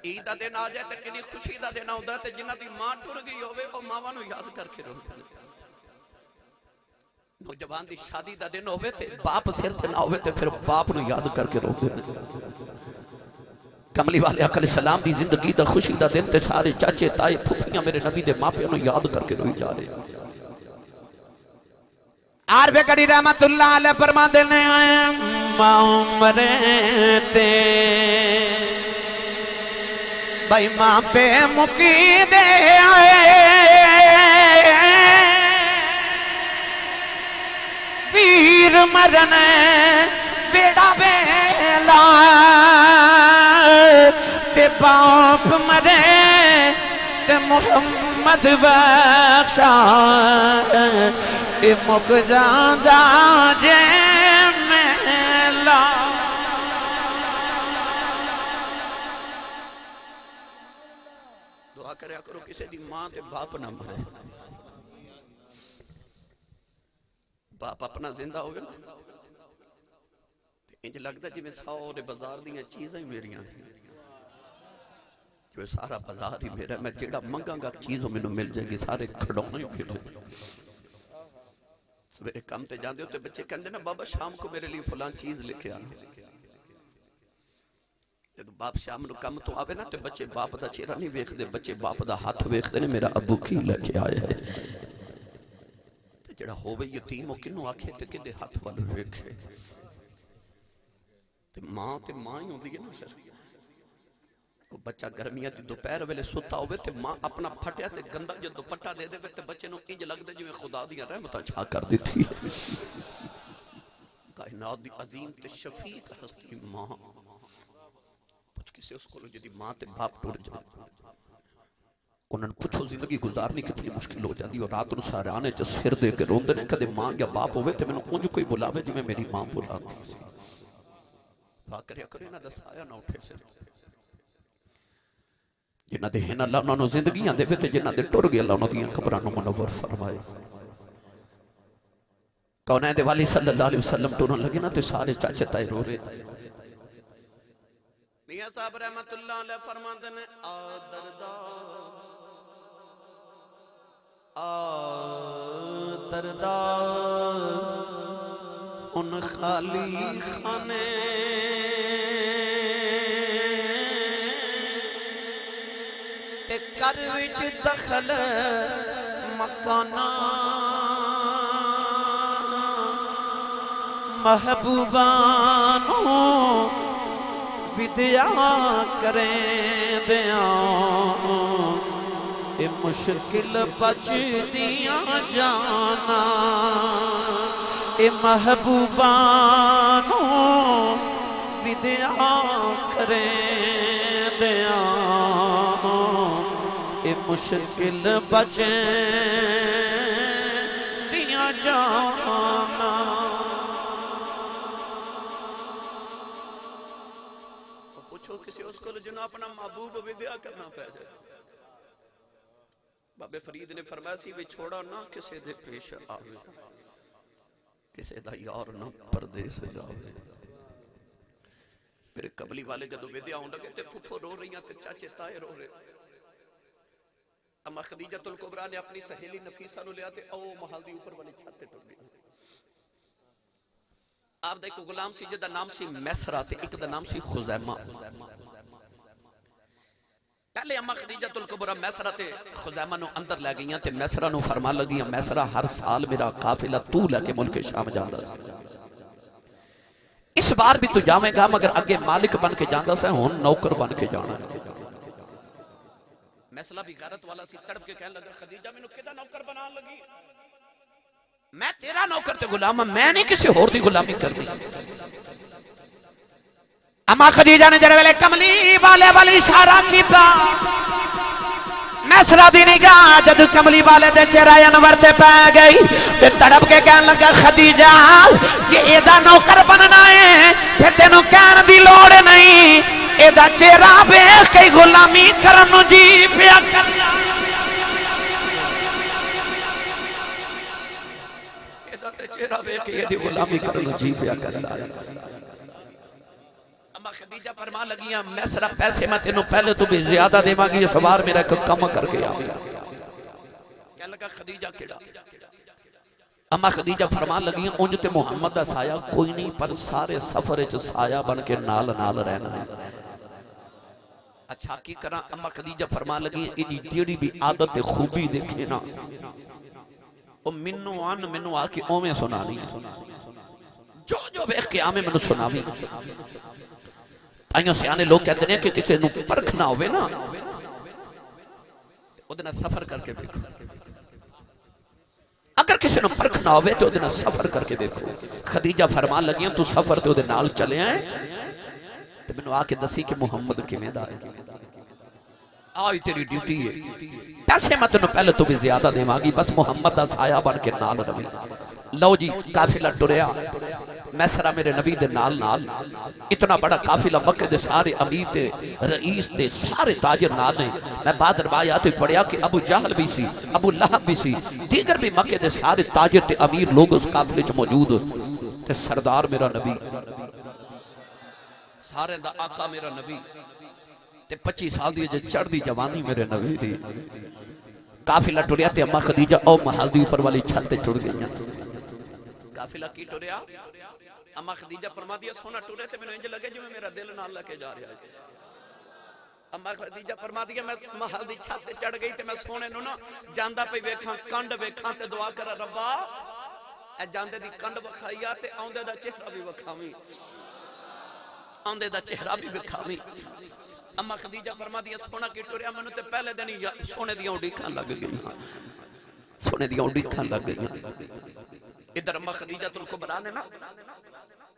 عید دا دن آ جائے تے کنی خوشی دا دن ہوتا ہے تے جنہ دی ماں ٹر گئی ہوئے وہ ماں نو یاد کر کے روتے نوجوان دی شادی دا دن ہوئے تے باپ سر تے نہ ہوئے تے پھر باپ نو یاد کر کے روتے کملی والے علیہ السلام دی زندگی دا خوشی دا دن تے سارے چاچے تائے پھوپھیاں میرے نبی دے ماں پہ انہوں یاد کر کے روئی جا رہے ہیں عارف کڑی رحمت اللہ علیہ فرما دینے آئے عمرے تے بھائی ماں پہ مکی دے آئے ویر مرنے بیڑا بیلا تے باپ مرے تے محمد بخشا تے مک جاندہ جے میلا دعا کریا کرو کسی دی ماں تے باپ نہ مرے باپ اپنا زندہ ہو گیا انج لگتا جی میں سارے بازار دیاں چیزیں میریاں جو سارا بازار ہی میرا میں جیڑا منگاں گا چیزوں میں مل جائے گی سارے کھڑونے ہی پھر سویرے کام تے جاندے ہو تے بچے کہندے نا بابا شام کو میرے لیے فلان چیز لکھے آنا جب باپ شام نو کم تو آوے نا تے بچے باپ دا چہرہ نہیں ویکھ دے، بچے باپ دا ہاتھ ویکھ دے نے میرا ابو کی لے کے آیا ہے۔ تے جڑا ہووے یتیم او کنوں آکھے تے کدے ہاتھ وال ویکھے، تے ماں ہی ہوندی ہے نا سر۔ وہ بچہ گرمیاں دی دوپہر ویلے ستا ہوئے تے ماں اپنا پھٹیا تے گندا جو دوپٹہ دے دے تے بچے نو انج لگ دے جو خدا دیاں رحمتاں چھا کر دیتی ہے۔ کائنات دی عظیم تے شفیق ہستی ماں، پوچھ کسے اس کو جدی ماں تے باپ ٹوٹ جائے انہوں نے پوچھو زندگی گزارنی کتنی مشکل ہو جاندی، اور رات نو سارے آنے چا سر دے کے روندے نے کدے ماں یا باپ ہوئے تے میں نے انج کوئی بلاوے جو میں میری ماں بلاتی سی۔ واقعہ کرے نہ دسایا نہ اٹھے سے جنہ دے ہن اللہ انہوں نے زندگیاں دے تے جنہ دے ٹر گئے اللہ انہوں دیاں قبرانوں منور فرمائے۔ کونین دے والی صلی اللہ علیہ وسلم ٹورن لگے نا تے سارے چاچے تائے رو رہے۔ میاں صاحب رحمت اللہ علیہ فرماندے نے دردہ ان خالی خانے تے کر وچ دخل مکانہ محبوبانوں ودیا کریں دیاں اے مشکل بچ دیاں جانا اے محبوبانوں ودیا کریں دیاں اے مشکل بچیں دیاں جانا۔ پوچھو کسی اس کو جنہوں اپنا محبوب ودیا کرنا پہ جائے۔ بابے فرید نے فرمایا سی وی چھوڑا نہ کسے دے پیش آوے، کسے دا یار نہ پردے سے جاوے۔ میرے قبلی والے جدو ودیا ہوں لگے تے پھپھو رو رہی ہیں تے چاچے تائے رو رہے۔ اما خدیجۃ الکبریٰ نے اپنی سہیلی نفیسہ نو لیا تے او محل دی اوپر والی چھت تے ٹر گئی۔ آپ دا ایک غلام سی جدا نام سی میسرہ تے ایک دا نام سی خزیمہ۔ پہلے اما خدیجۃ الکبریٰ میسرہ تے خزیمہ نو اندر لے گئیاں تے میسرہ نو فرما لگیاں میسرہ ہر سال میرا قافلہ تو لے کے ملک شام جاندہ سے، اس بار بھی تو جاویں گا مگر اگے مالک بن کے جاندہ سے ہون نوکر بن کے جانا ہے۔ میسرہ بھی غیرت والا سی تڑپ کے کہنے لگا خدیجہ میں نو کدہ نوکر بنان لگی، میں تیرا نوکر تے غلام ہوں، میں نہیں کسی اور دی غلامی کرنی۔ اما خدیجہ نے جڑے ویلے کملی والے والی اشارہ کیتا، میسرہ دی نگاہ جد کملی والے دے چہرہ انور تے پہ گئی تے تڑپ کے کہنے لگا خدیجہ جے ایدہ نوکر بننا ہے تے تینوں کہنے دی لوڑ نہیں، ایدہ چہرہ بیخ کئی غلامی کرنو جی پیا کرنا، ایدہ چہرہ بیخ کئی غلامی کرنو جی پیا کرنا۔ اما خدیجہ فرما لگیاں میسرہ پیسے میں تینوں پہلے تو بھی زیادہ دے مانگی یہ سوار میرا کم کر کے آگیا۔ کہنے لگا خدیجہ کیڑا؟ اما خدیجہ فرما لگیاں اونجتے محمد دا سایہ کوئی نہیں پر سارے سفر اچھ سایہ بن کے نال نال رہنا ہے۔ اچھا کی کرا اما خدیجہ فرما لگیاں انہی جیڑی بھی عادت خوبی دیکھے نا او منو آ کے اومیں سنانی جو بیخ کے آمیں منو سناوی۔ آئیوں سے آنے لوگ کہتے ہیں کہ کسی نو پرکھ نہ ہوئے نا ادھنا سفر کر کے دیکھو، اگر کسی نو پرکھ نہ ہوئے تو ادھنا سفر کر کے دیکھو۔ خدیجہ فرما لگیاں تو سفر تو ادھے نال چلے آئیں تو میں نے آ کے دسی کہ محمد کی میں دائے آئی تیری ڈیوٹی ہے، پیسے میں تنو پہلے تو بھی زیادہ دے مانگی بس محمد دا سایہ بن کے نال روی۔ لو جی قافلہ ٹریا میسرہ میرے نبی دے نال نال، اتنا بڑا قافلہ مکہ دے سارے امیر دے رئیس دے سارے تاجر نال نے۔ میں بعد روایات پڑھیا کہ ابو جہل بھی سی، ابو لہب بھی سی، دیگر بھی مکہ دے سارے تاجر تے امیر لوگ اس قافلے چ موجود تے سردار میرا نبی سارے دا آقا میرا نبی تے 25 سال دی چڑھ دی جوانی میرے نبی دی۔ قافلہ ٹریا تے اما خدیجہ او محل دی اوپر والی چھت تے چڑھ گئیاں۔ قافلہ کی ٹریا اما خدیجہ فرما دیا سونا ٹورے سے میں نے انجھ لگے جو میں میرا دل نال لے کے جا رہا ہے۔ اما خدیجہ فرما دیا میں محل دی چھت تے چڑھ گئی تے میں سونے نو نا جاندا پئی ویکھاں کنڈ ویکھاں تے دعا کرا ربا اے جاندے دی کنڈ وکھائیا تے آوندے دا چہرہ بھی وکھاویں آندے دا چہرہ بھی وکھاویں اما خدیجہ فرما دیا سونا کی ٹریا منو تے پہلے دن ہی سونے دی اونڈیکھاں لگ گئی سونے دی اونڈیکھاں لگ گئی ادھر اما خدیجہ الکبریٰ نے نا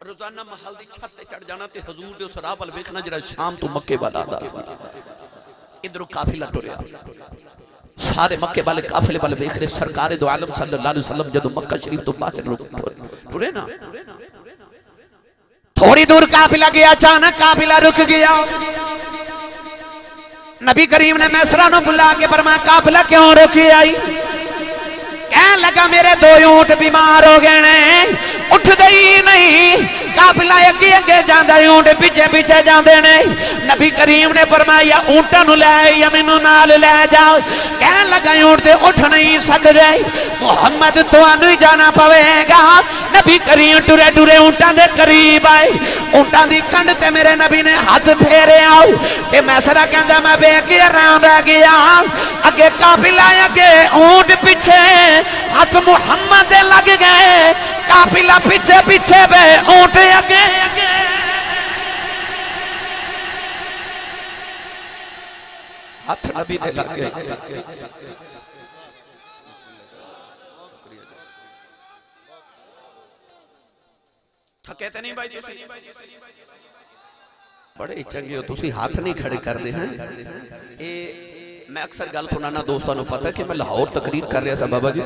روزانہ محل دی چھت تے چڑھ جانا تے حضور دے اس راہ ول ویکھنا جڑا شام تو مکے والا آندا سی ادھر قافلہ ٹریا سارے مکے والے قافلے والے ویکھ رہے سرکار دو عالم صلی اللہ علیہ وسلم جدوں مکہ شریف تو باہر ٹرے نا تھوڑی دور قافلہ گیا اچانک قافلہ رک گیا نبی کریم نے میسرہ نو بلا کے فرمایا قافلہ کیوں رکی آئی کہنے لگا میرے دو اونٹ بیمار ہو گئے نے اٹھ گئی نہیں قافلہ اگے اگے جاندا اونٹ پیچھے پیچھے جاندے نے نبی کریم نے فرمایا اونٹاں نو لے یا مینوں نال لے جاؤ کہنے لگا اونٹ تے اٹھ نہیں سکدے محمد تانوں ہی جانا پوے گا نبی کریم ٹرے ٹرے اونٹاں دے قریب آئے اونٹاں دی کنڈ تے میرے نبی نے ہاتھ پھیرے آؤ تے میسرہ کہندا میں بے کے آرام رہ گیا اگے قافلہ اگے اونٹ پیچھے ہاتھ محمد دے لگ گئے قافلہ پیچھے پیچھے بے اونٹ اگے اگے ہاتھ نبی دے لگ گئے تھکے تے نہیں بھائی جی بڑے چنگے ہو تسی ہاتھ نہیں کھڑے کر دے ہیں میں اکثر گل سنانا دوستانوں پتا کہ میں لاہور تقریر کر رہا سا بابا جی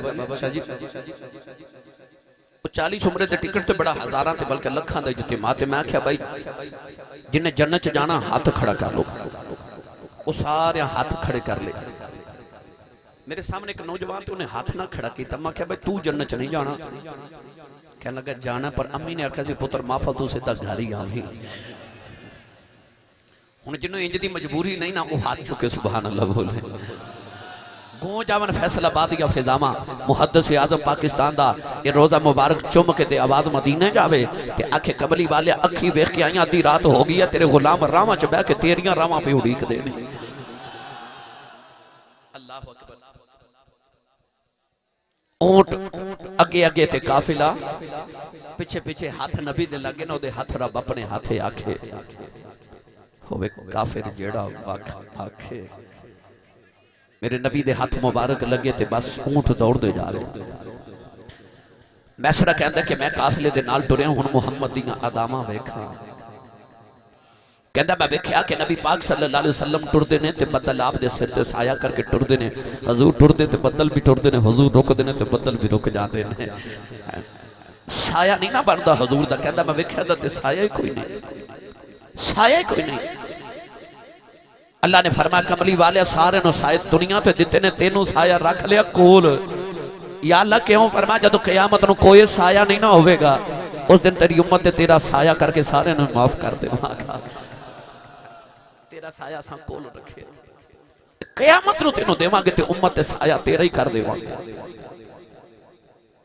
40 عمرے دے ٹکٹ تے بڑا ہزاراں تے بلکہ لکھاں دے اجتماع تے میں آکھیا بھائی جن نے جنت چ جانا ہاتھ کھڑا کر لو وہ سارے ہاتھ کھڑے کر لے میرے سامنے ایک نوجوان تے انہیں ہاتھ نہ کھڑا کیتا میں آکھیا بھائی تو جنت چ نہیں جانا کہنے لگا جانا پر امی نے آکھیا سی پتر معافل تو سیدھا گھر ہی آویں ہن جنوں انج دی مجبوری نہیں نا وہ ہاتھ چکے سبحان اللہ بولے گوں جاون فیصل آباد یا فضامہ محدث اعظم پاکستان دا یہ روزہ مبارک چم کے دے آواز مدینے جاوے تے آکھے قبلی والے اکھی ویکھ کے آئیاں دی رات ہو گئی ہے تیرے غلام راواں چ بیٹھ کے تیریاں راواں پہ اڑیک دے نے اللہ اکبر اونٹ اگے اگے تے قافلہ پیچھے پیچھے ہاتھ نبی دے لگے نا دے ہاتھ رب اپنے ہاتھے آکھے ہوئے کافر جیڑا آکھے میرے نبی دے ہاتھ مبارک لگے تے بس اونٹ دوڑ دے جا رہے میسرہ کہندا کہ میں قافلے دے نال ٹریا ہن محمد دیاں اداماں ویکھاں کہندا میں ویکھیا کہ نبی پاک صلی اللہ علیہ وسلم ٹردے نے تے بدل آپ دے سر تے سایہ کر کے ٹردے نے حضور ٹردے تے بدل بھی ٹردے نے حضور رک دے نے تے بدل بھی رک جاندے نے سایہ نہیں نہ بندا حضور دا کہندا میں ویکھیا تے سایہ ہی کوئی نہیں سایہ ہی کوئی نہیں اللہ نے فرمایا کملی والے سارے نو سایہ دنیا تے دیتے نے تینوں سایہ رکھ لیا کول یا اللہ کیوں فرمایا جدو قیامت نو کوئی سایہ نہیں نہ ہوئے گا اس دن تیری امت تیرا سایہ کر کے سارے نو معاف کر دے وہاں کا تیرا سایہ ساں کول رکھے قیامت نو تینوں دے وہاں گے تے امت سایہ تیرا ہی کر دے وہاں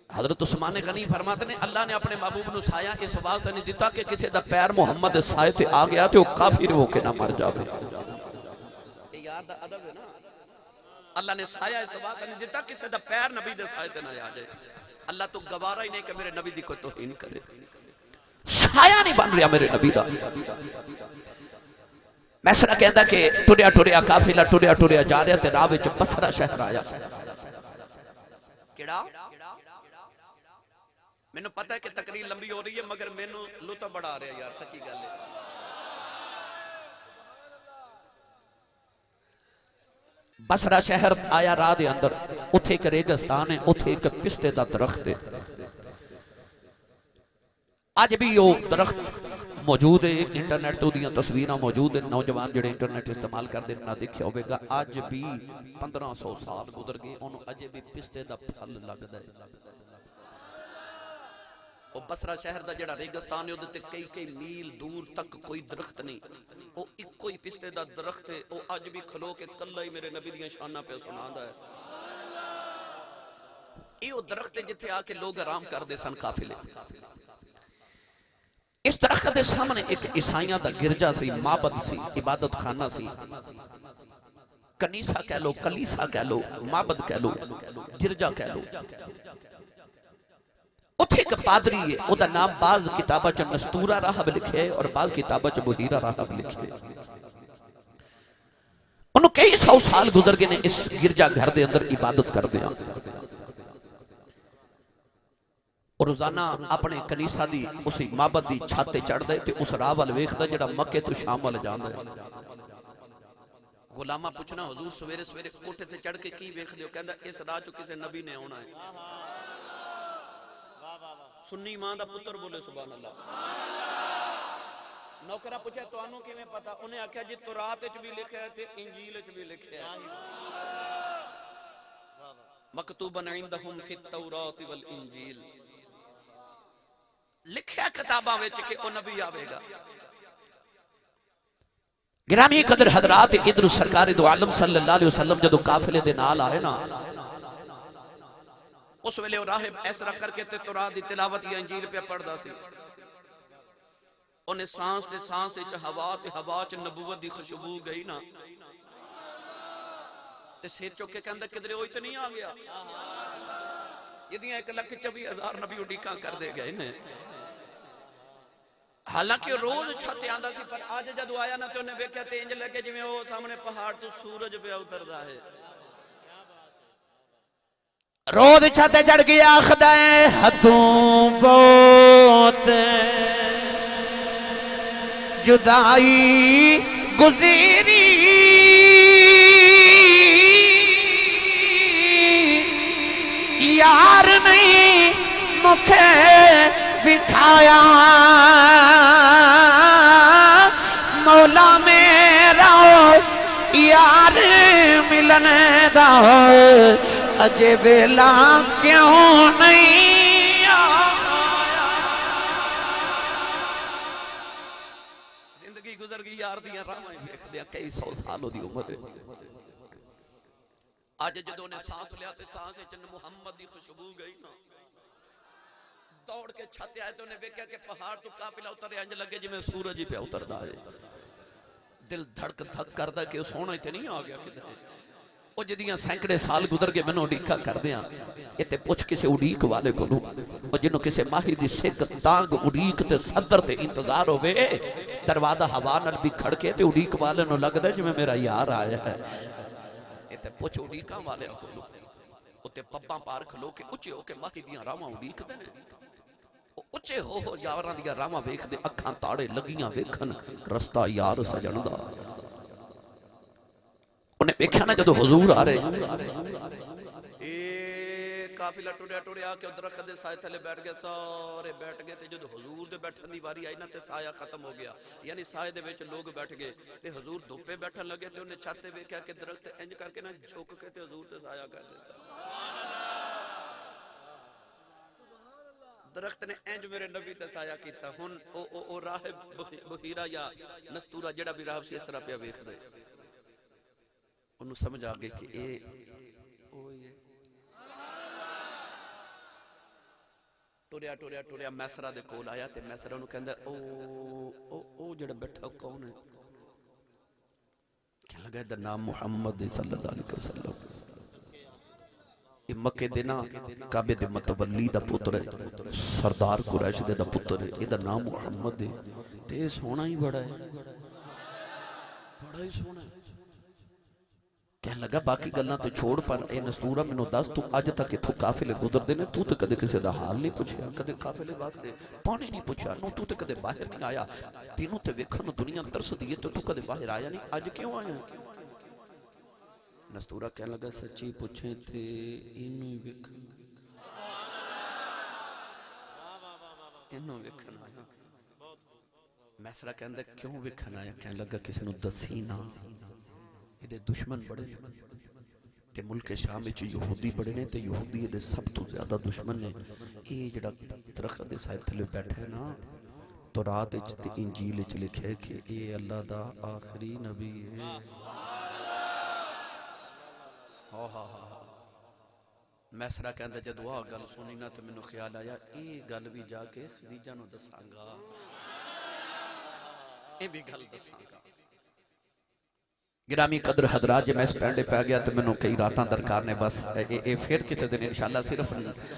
حضرت عثمان غنی فرماتے ہیں اللہ نے اپنے محبوب نو سایہ اس واسطے نہیں دیتا کہ کسی دا پیر محمد سایہ تے آ گیا تے وہ کافر ہو کے نہ مر جاوے یاد ادب ہے نا اللہ نے سایہ اس واسطے نہیں دیتا کسی دا پیر نبی دے سایہ تے نہ آ جائے اللہ تو گوارا ہی نہیں کہ میرے نبی دی کوئی توہین کرے سایہ نہیں بن رہا میرے نبی دا میسرہ کہندا کہ ٹریا ٹریا قافلہ ٹریا ٹریا جا رہا تے راہ وچ بصرہ شہر آیا کیڑا میں نے پتہ ہے کہ تقریر لمبی ہو رہی ہے مگر میں نے لطف بڑھا رہا ہے یار سچی گل ہے بصرہ شہر آیا راہ دے اندر اتھے ایک ریگستان ہے اتھے ایک پستے دا درخت ہے آج بھی یہ درخت موجود ہے انٹرنیٹ تو دیاں تصویریں موجود ہیں نوجوان جڑے انٹرنیٹ استعمال کر دے نہ دیکھے ہوئے گا آج بھی 1500 سال گزر گئے انہوں آج بھی پستے دا پھل لگ دے وہ بصرہ شہر دا جڑا ریگستان ہے تے کئی میل دور تک کوئی درخت نہیں وہ ایک کوئی پستے دا درخت ہے وہ آج بھی کھلو کے کلہ ہی میرے نبی دیاں شانہ پہ سناندہ ہے یہ وہ درخت ہے جتے آ کے لوگ آرام کر دے سن قافلے اس درخت درخت دے سامنے ایک عیسائیاں دا گرجا سی، معبد سی، عبادت خانہ سی، کنیسہ کہہ لو، کلیسہ کہہ لو، معبد کہہ لو، گرجا کہہ لو۔ اتھے ایک پادری ہے، او دا نام بعض کتابہ چ نستورہ راہب لکھے اور بعض کتابہ چ بحیرہ راہب لکھے۔ انہوں کئی 100 سال گزر گئے نے اس گرجا گھر دے اندر عبادت کر دیا، اور روزانہ اپنے کنیسہ دی اسی معبد دی چھاتے چڑھ دے تے اس راہ وال ویکھدا جڑا مکے تو شام وال جاندا ہے۔ غلامہ پوچھنا حضور سویرے سویرے کوٹھے تے چڑھ کے کی ویکھ دیو؟ کہندا اس راہ چوں کسے نبی نے آنا ہے۔ سنی ماں دا پتر بولے سبحان اللہ۔ نوکرہ پوچھے تو انہوں کیویں پتا؟ انہیں آکھیا جی تورات وچ بھی لکھیا ہے تے انجیل وچ بھی لکھیا ہے، مکتوبن عندہم فی التوراۃ والانجیل، لکھیا کتاباں وچ کہ او نبی آوے گا۔ گرامی قدر حضرات، ادھر سرکار دو عالم صلی اللہ علیہ وسلم جدو قافلے دے نال آئے نا، اس ویلے راہب ایسرا کر کے تے تورات دی تلاوت یا انجیل پہ پڑھدا سی۔ انہیں سانس دے سانس وچ ہوا تے ہوا چ نبوت دی خوشبو گئی نا، تے سیر چوک کے کہندا کدھر ہوئی تے نہیں آ گیا؟ یہ 1,24,000 نبی اڈیکاں کر دے گئے نے۔ حالانکہ روز چھتے آندا سی، پر آج جدو آیا نا تے انہیں ویکھیا تے انج لگے جویں او سامنے پہاڑ تو سورج پہ اتردا ہے۔ روز چھتے چڑھ گیا آخدا ہے حدوں بہت جدائی گزری، یار نہیں مکھے بکھایا، مولا میرا یار ملنے دا اجے ویلا کیوں نہیں آیا؟ زندگی گزر گئی یار دیاں راہاں ویکھ دیا، کئی 100 سالوں دی عمر ہے۔ آج جدوں نے سانس لیا تے سانس وچ محمد دی خوشبو گئی نا، دوڑ کے چھتے آئے تو انہیں ویکھیا کہ پہاڑ تو قافلہ اترے، انج لگے جی میں سورج ہی پہ اتردا ہے۔ دل دھڑک دھک کردا کہ سونا ہی تے نہیں آ گیا کدھر؟ او جدیاں سینکڑے سال گزر کے مینوں اڈیکا کر دیاں، یہ تے پوچھ کسے اڈیک والے کو لوں، او جنوں کسے ماہی دی سکھ تانگ اڈیک تے صدر تے انتظار ہوئے، دروازہ ہوا نال بھی کھڑکے تے اڈیک والے نوں لگدا جویں میرا یار آیا ہے۔ یہ تے پوچھ اڈیکاں والے کو لوں، او تے پباں پار کھلو کے اچھے ہو کے ماہی دیاں راواں اڈیک دے نے، اچھے ہو یاراں دیاں راواں ویکھ دے، اکھاں تاڑے لگیاں ویکھن رستہ یار سجن دا۔ انہیں ویکھیا نا جدو حضور آ رہے، قافلہ ٹریا ٹریا کے درخت دے سائے تھلے بیٹھ گئے، سارے بیٹھ گئے تے جدو حضور دے بیٹھن دی واری آئی نا تے سایہ ختم ہو گیا، یعنی سائے دے وچ لوگ بیٹھ گئے تے حضور دھوپے بیٹھن لگے تے انہیں چھاتے ویکھیا کہ درخت انج کر کے نا جھک کے تے حضور تے سایہ کر دیتا۔ درخت نے انج میرے نبی تے سایہ کیتا۔ ہن او راہب بحیرہ یا نستورہ جڑا بھی راہب سی اس طرح پہ ویکھ رہے، انہوں سمجھ آگے کہ اے اوئے ٹوریا ٹوریا ٹوریا میسرہ دے کول آیا تے میسرہ انہوں کہندہ او جڑا بیٹھا کون ہے؟ کیا لگا ہے نام محمد صلی اللہ علیہ وسلم، یہ مکے دینا کعبے دے متولی دا پتر ہے، سردار قریش دے دا پتر ہے، یہ دا نام محمد ہے، تے سونا ہی بڑا ہے، بڑا ہی سونا ہے۔ کہنے لگا باقی گلنا تو چھوڑ، پر اے نستورہ میں نو دس تو آج تک اتھو قافلے گزر دینے، تو تے کدے کسی دا حال نہیں پوچھیا، کدے قافلے واسطے پانی نہیں پوچھیا، نو تو تے کدے باہر نہیں آیا، تینوں تے ویکھن دنیا ترس دیئے تو کدے باہر آیا نہیں، آج کیوں آیا؟ نستورہ کہنے لگا سچی پوچھیں تھے انہوں ہی ویکھن، انہوں ویکھن آیا۔ میسرہ کہنے لگا کیوں ویکھن آیا؟ کہنے لگا کسی نو دسی نا، یہ دشمن بڑے تے ملک شام وچ یہودی بڑے نے تے یہودی دے سب تو زیادہ دشمن نے۔ یہ جڑا درخت دے سائے تھلے بیٹھے نا، تورات وچ تے انجیل وچ لکھے کہ اے اللہ دا آخری نبی ہے۔ میسرہ کہندہ جدو آ گل سنی نا تو میں نے خیال آیا اے گل بھی جا کے خدیجہ نو دساں گا۔ ਇਹ ਵੀ ਗੱਲ ਦੱਸਾਂਗਾ گرامی قدر حضرات جے میں اس پینڈے پہ گیا تو میں کئی راتاں درکار نے بس پھر کسی دن انشاءاللہ صرف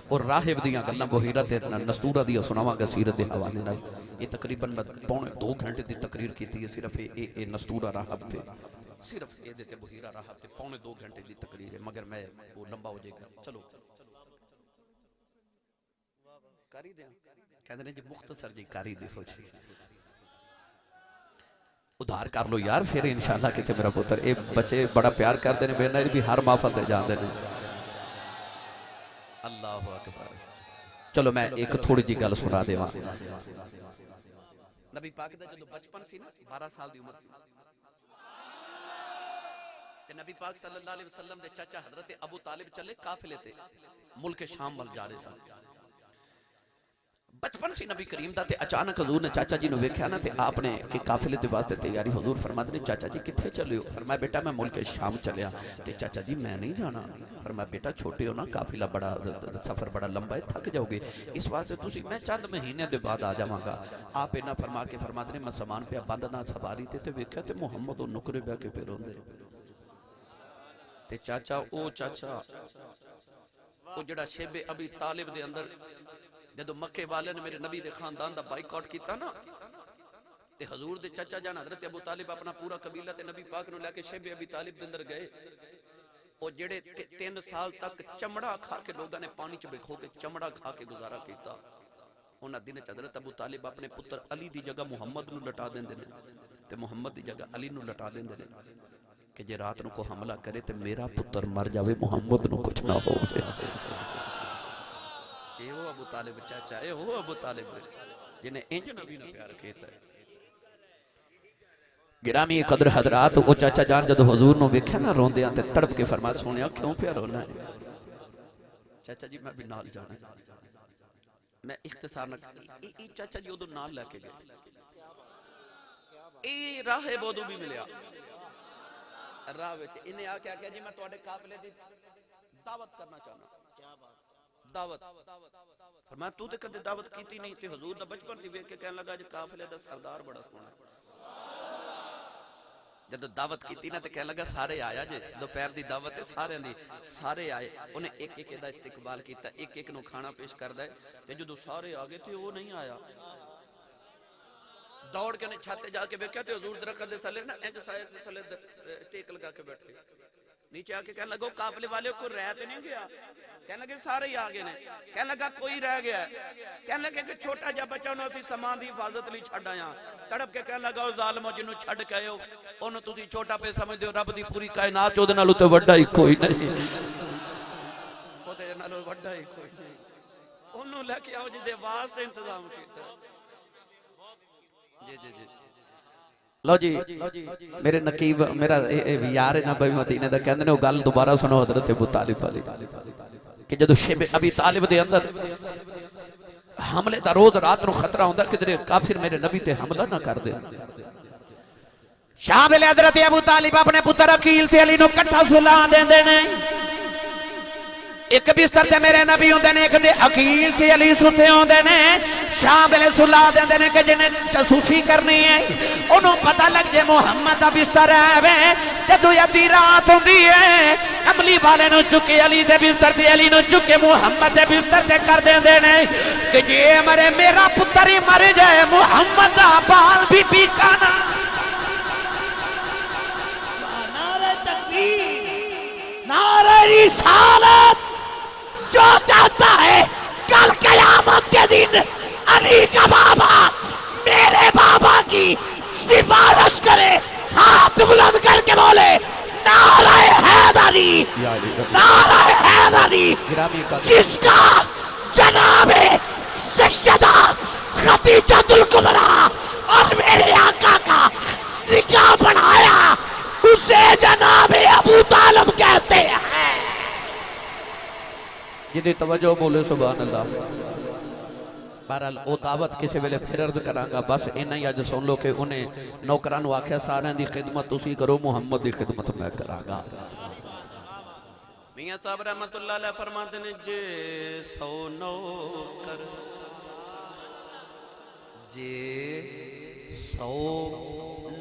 اور راہب دیاں گلاں بحیرت نستورہ دیا سناواں گا سیرت دے حوالے نال یہ تقریباً 2 گھنٹے دی تقریر کی تھی صرف نستورہ راہب تھے صرف یہ دیتے بحیرہ راہب تھے 2 گھنٹے دی تقریر ہے مگر میں وہ لمبا ہو جائے گا چلو کاری دیں کہتے ہیں جی مختصر جی کاری دی ہو جائے ادھار کر لو یار پھر انشاءاللہ کہتے میرا پتر اے بچے بڑا پیار کر دینے میرے نائر بھی ہر محفل دے جان دینے اللہ اکبر چلو میں ایک تھوڑی جی گل سنا دے وہاں نبی پاک دا جو بچپن سی نا 12 سال دی عمر تے نبی پاک صلی اللہ علیہ وسلم دے چاچا حضرت ابو طالب چلے قافلے تے ملک شام وال جا رہے سن بچپن سی نبی کریم دا تے اچانک حضور نے چاچا جی نو ویکھیا نا تے آپ نے کہ قافلے دے واسطے تیاری حضور فرماتے نے چاچا جی کتھے چلے ہو فرمایا بیٹا میں ملک شام چلیا تے چاچا جی میں نہیں جانا فرمایا بیٹا چھوٹے ہو نا قافلہ بڑا سفر بڑا لمبا ہے تھک جاؤ گے اس واسطے تسی میں چند مہینے دے بعد آ جاواں گا آپ اینا فرما کے فرماتے نے میں سامان پہ بندنا سواری تے ویکھیا تے محمد او نکرے بیٹھ کے پھر ہوندے تے چاچا او جڑا شیب ابی طالب دے اندر جدو مکے والے نے میرے نبی دے خاندان دا بائیکاٹ کیتا نا تے حضور دے چچا جان حضرت ابو طالب اپنا پورا قبیلہ تے نبی پاک نو لے کے شیب ابی طالب دے اندر گئے او جڑے 3 سال تک چمڑا کھا کے لوگاں نے پانی چ بکھو کے چمڑا کھا کے گزارا کیتا انہاں دن حضرت ابو طالب اپنے پتر علی دی جگہ محمد نو لٹا دیندے نے تے محمد دی جگہ علی نو لٹا دیندے نے کہ جے رات نو کو حملہ کرے تے میرا پتر مر جاوے محمد نو کچھ نہ ہو اے وہ ابو طالب چاچا اے وہ ابو طالب جنہیں انج نبی نے پیار کیتا ہے گرامی قدر حضرات وہ چاچا جان جدو حضور نو ویکھیا نا روندے تے تڑپ کے فرمایا سونیا کیوں پیا رونا ہے چاچا جی میں بھی نال جانا میں اختصار نہ چاچا جی ادو نال لے کے گئے اے راہ بودو بھی ملیا راہ وچ انہیں آ کے جی میں تواڈے قافلے دی دعوت کرنا چاہنا دعوت فرمایا تو تے کدے دعوت کیتی نہیں تے حضور دا بچپن سی ویکھ کے کہنے لگا جی قافلے دا سردار بڑا سونا جب دعوت کیتی نا تے کہنے لگا سارے آیا جے دوپہر دی دعوت ہے سارے آئے انہیں ایک دا استقبال کیتا ایک نو کھانا پیش کردا ہے تے جدوں سارے آ گئے تے وہ نہیں آیا دوڑ کے انہیں چھاتے جا کے بیٹھا تے حضور درخت دے تھلے نا انج سایہ دے تھلے ٹیک لگا کے بیٹھے نیچے آ کے کہنے لگا قافلے والے کو رہ تے نہیں گیا کہنے لگے سارے ہی آگے نے کہنے لگا کوئی رہ گیا کہنے لگے کہ چھوٹا جا بچہ انہوں اسی سامان دی حفاظت لی چھڑ آیا تڑپ کے کہنے لگا ظالمو جنہوں چھڑ گئے ہو انہوں تسی چھوٹا پہ سمجھ دیو رب دی پوری کائنات چودے نالو تے وڈا ہی کوئی نہیں چودے نالو وڈا ہی کوئی نہیں انہوں لے کے آؤ جی دے واسطے انتظام کیتا جی لو جی میرے نقیب میرا یار نبی مدینے دا کہندے نے وہ گل دوبارہ سنو حضرت ابو طالب والی کہ جدو شیب ابی طالب دے اندر حملے دا روز رات نو خطرہ ہوندا کدھر کافر میرے نبی تے حملہ نہ کر دے شاہ ویلے حضرت ابو طالب اپنے پتر عقیل تے علی نو کٹھا سلا دیندے نے ایک بستر تے میرے نبی ہوندے نے ایک دے عقیل تے علی ستے ہوندے نے شاہ ویلے سلا دیندے نے کہ جنہیں جاسوسی کرنی ہے انہوں پتہ لگ جے محمد دا بستر ہے تے دو ادھی رات ہوندی ہے کملی والے نو چکے علی دے بستر تے علی نو چکے محمد دے بستر تے کر دیندے نے کہ جے مرے میرا پتر ہی مر جائے محمد دا بال بھی پیکانا نعرہ تکبیر نعرہ رسالت جو چاہتا ہے کل قیامت کے دن علی کا بابا میرے بابا کی سفارش کرے ہاتھ بلند کر کے بولے نعرہ حیدری نعرہ حیدری جس کا جناب سیدہ خدیجہ الکبریٰ اور میرے آقا کا نکاح بڑھایا اسے جناب ابو طالب کہتے ہیں جدی توجہ بولے سبحان اللہ بہرحال او دعوت کسی ویلے پھر عرض کرانگا بس انہا ہی آج سن لو کہ انہیں نوکرانو آکھیا سارے دی خدمت اسی کرو محمد دی خدمت میں کرانگا میاں صاحب رحمت اللہ علیہ فرماتے ہیں جے سو نوکر جے 100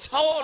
100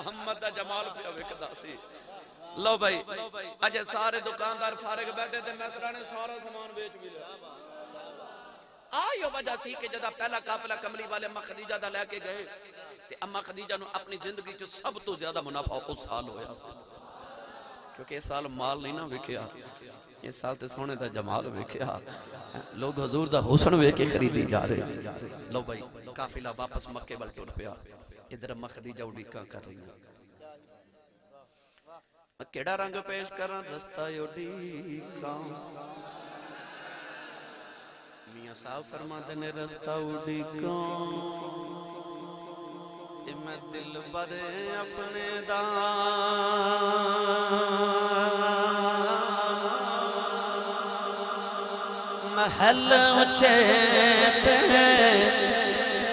محمد دا جمال پہ وکدا سی لو بھائی اجے سارے دکاندار فارغ بیٹھے تے میسرا نے سارا سامان بیچ بھی لیا آئیو وجہ سی کہ جدا پہلا قافلہ کملی والے اما خدیجہ دا لے کے گئے تے اما خدیجہ نو اپنی زندگی چ سب تو زیادہ منافع اس سال ہویا کیونکہ اس سال مال نہیں نہ وکیا اس سال تے سونے دا جمال وکیا لوگ حضور دا حسن ویکھ کے خریدی جا رہے لو بھائی قافلہ واپس مکے ول ٹر پیا ادھر اما خدیجہ اڈیکاں کر رہی ہیں کیڑا رنگ پیش کراں رستہ اڈیکاں میاں صاحب فرماتے نے رستہ اڈیکاں تے میں دل بر اپنے دا محل اونچے پہ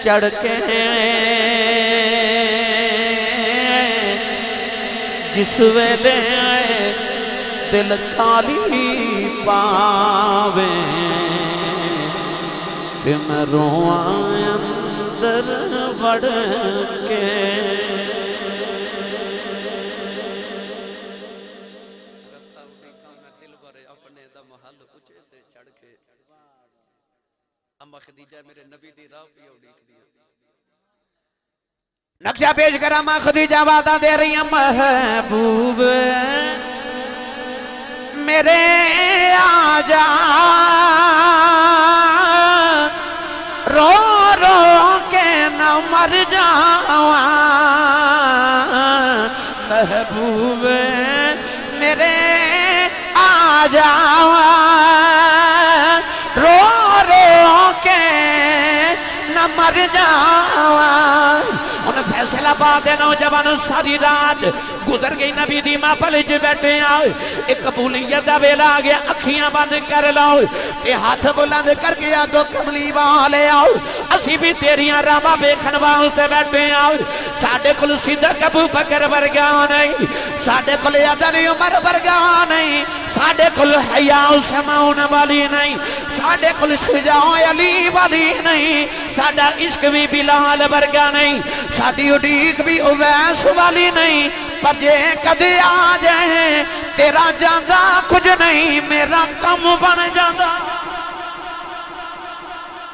چڑھ کے جس ویلے دل کالی پاوے کہ میں رواں اندر بڑھ کے رستہ اڈیکاں میں دل بھرے اپنے دا محل اونچے تے چڑھ کے اما خدیجہ میرے نبی دی راہ پہ اڈیک دیا نقشہ پیش کر اما خدیجہ وعدہ دے رہی ہیں محبوب میرے آجا رو رو کے نہ مر جاواں محبوب میرے آجا رو رو کے نہ مر جاواں انہیں فیصلہ بات نوجوان ساری رات گزر گئی نبی دی محفل وچ بیٹھے آؤ ایک قبولیت دا ویلا آ گیا اکھیاں بند کر لاؤ تے ہاتھ بلند کر کے آگو کملی والے آؤ اسی بھی تیریاں راواں ویکھن واسطے بیٹھے آؤ ساڈے کول صدیق ابو بکر ورگا نہیں ساڈے کول عدل عمر ورگا نہیں ساڈے کول حیا سمعون والی نہیں ساڈے کول شجاع علی والی نہیں ساڈا عشق بھی بلال ورگا نہیں ساڈی اڈیک بھی اویس والی نہیں پر جے کدے آ جائیں تیرا جاندہ کچھ نہیں میرا کم بن جاندہ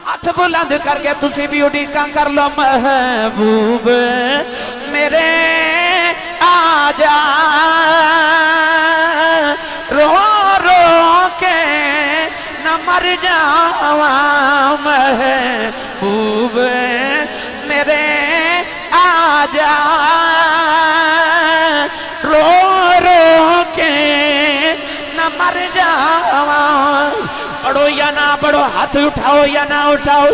ہاتھ بلند کر کے تسی بھی اڈیکاں کر لو محبوب میرے آجا رو رو کے نہ مر جاواں محبوب میرے آجا رو رو کے نہ مر جاواں پڑھو یا نہ پڑھو ہاتھ اٹھاؤ یا نہ اٹھاؤ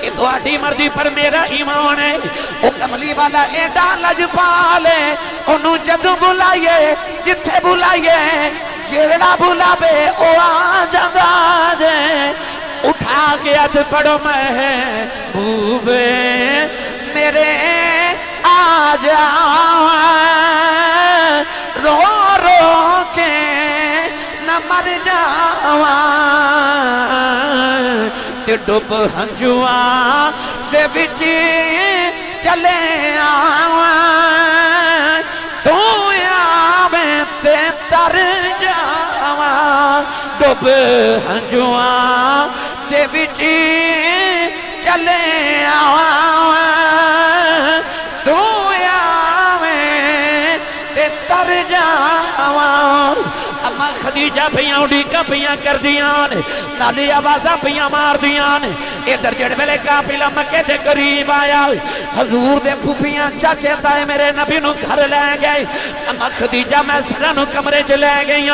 یہ تہاڈی مرضی پر میرا ایمان ہے وہ کملی والا ایڈا لجپالے انہوں جدوں بلائیے جتھے بلائیے جیڑا بلاوے او آ جاندا جے اٹھا کے ہاتھ پڑھو محبوب میرے آجا رو رو کے نہ مر جاواں تے ڈب ہنجواں دے وچ چلے آواں تو آویں تے تر جاواں ڈب ہنجواں دے وچ چلے آواں تو آویں تے تر جاواں اما خدیجہ پیاں اڈیکاں پیاں کر دیاں نالی آوازاں پیاں مار دیاں ادھر جڑ ویلے قافلہ مکے دے قریب آیا حضور دے پھوپھیاں چاچے تائے میرے نبی نو گھر لے گئے اما خدیجہ میں سرا نو کمرے چ لے گئی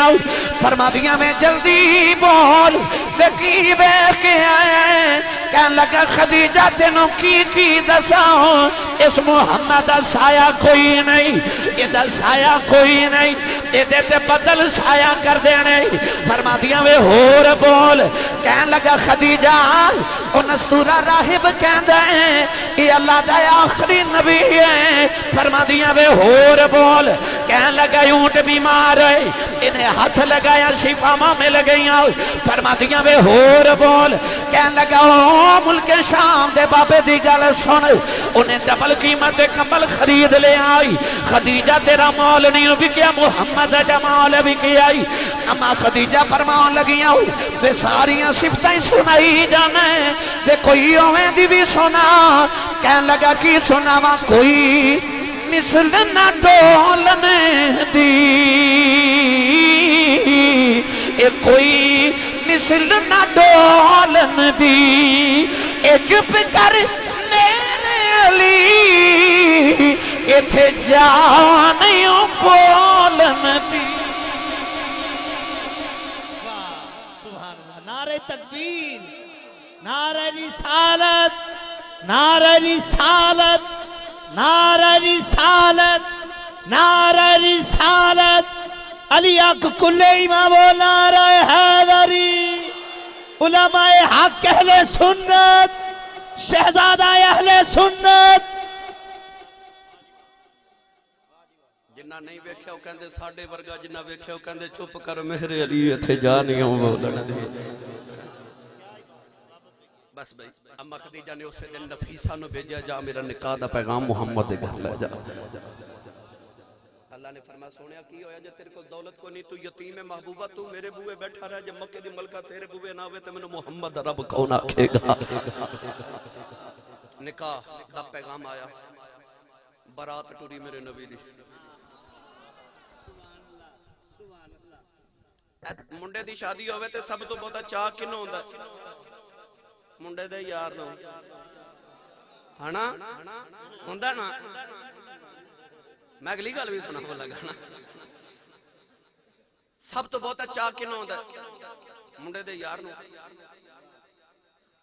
فرما دیا میں جلدی بول دیکھی بیٹھ کے آئے کہنے لگا خدیجہ تینوں کی دساؤں اس محمد دا سایہ کوئی نہیں یہ دا سایہ کوئی نہیں یہ دیتے بدل سایہ کر دینے فرما دیا وے ہور بول کہنے لگا خدیجہ نستورہ راہب کہندے ہیں یہ اللہ دا آخری نبی ہے فرما دیا وے ہور بول کہنے لگا اونٹ بیمار ہے انہیں ہاتھ لگایا شفاواں مل گئیاں فرماتیاں وے ہور بول کہنے لگا او ملک شام دے بابے دی گل سن انہیں ڈبل قیمت دے کمبل خرید لے آئی خدیجہ تیرا مول نہیں بکیا محمد جمال بکیا اما خدیجہ فرمان لگیاں وے ساریاں صفتیں سنائی جانے دے کوئی اویں دی بھی سنا کہنے لگا کی سنا وا کوئی مثل نہ ڈولنے دی اے کوئی مثل نہ ڈولن دی اے چپ کر میرے علی اے تھے جانیوں بولن دی سبحان اللہ نعرہ تکبیر نعرہ رسالت نعرہ رسالت نعرہ رسالت نعرہ رسالت علی اک کل امام و نعرہ حیدری علماء حق اہل سنت شہزادہ اہل سنت جنہ نہیں ویکھیا وہ کہندے ساڈے ورگا جنہ ویکھیا وہ کہندے چپ کر میرے علی ایتھے جا نہیں ہوں بولن دے بس بھائی اما خدیجہ نے اسے دن نفیسہ نو بھیجا جا میرا نکاح دا پیغام محمد دے گھر لے جا اللہ نے فرمایا سونیا کی ہویا جے تیرے کو دولت کو نہیں تو یتیم ہے محبوبہ تو میرے بوئے بیٹھا رہا جب مکہ دی ملکہ تیرے بوئے نہ ہوئے تو میں محمد رب کون آکھے گا نکاح دا پیغام آیا برات ٹوری میرے نبی دی منڈے دی شادی ہوئے تے سب تو بہتا چاہ کنو ہوندا منڈے دے یار نو ہانا ہوندا نا میں اگلی گل بھی سنا ہو لگا نا سب تو بہتا چاہ کنو ہوندا منڈے دے یار نو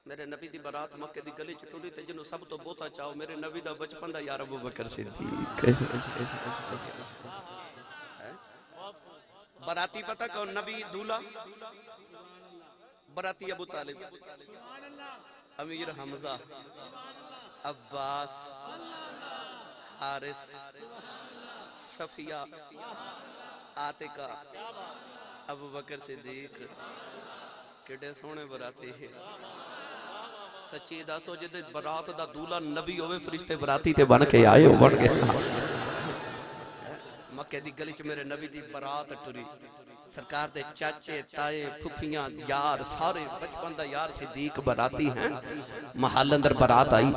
میرے نبی دی برات مکے دی گلی چ ٹری تے جنوں سب تو بہتا چاہو میرے نبی دا بچپن دا یار ابو بکر صدیق براتی پتہ کون نبی دولہ براتی ابو طالب امیر حمزہ عباس حارث صفیہ عاتقہ ابو بکر صدیق کڑے سونے براتی ہے سچی داسو جدے برات دا دولہ نبی ہوئے فرشتے براتی تے بن کے آئے ہو بن گئے مکہ دی گلی چ میرے نبی دی برات ٹری سرکار دے چاچے تائے پھپھیاں یار سارے بچپن دا یار صدیق براتی ہیں محل اندر برات آئی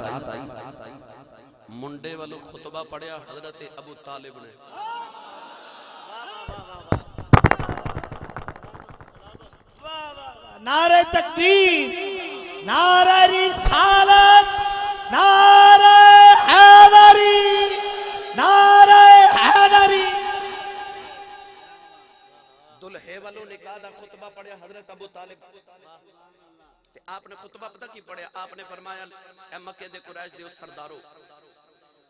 منڈے والو خطبہ پڑھیا حضرت ابو طالب نے نعرہ تکبیر نعرہ رسالت نعرہ حیدری نعرہ حیدری دلہے والوں نکاح دا خطبہ پڑھیا حضرت ابو طالب تے آپ نے خطبہ پتہ کی پڑھیا آپ نے فرمایا اے مکے دے قریش دے سردارو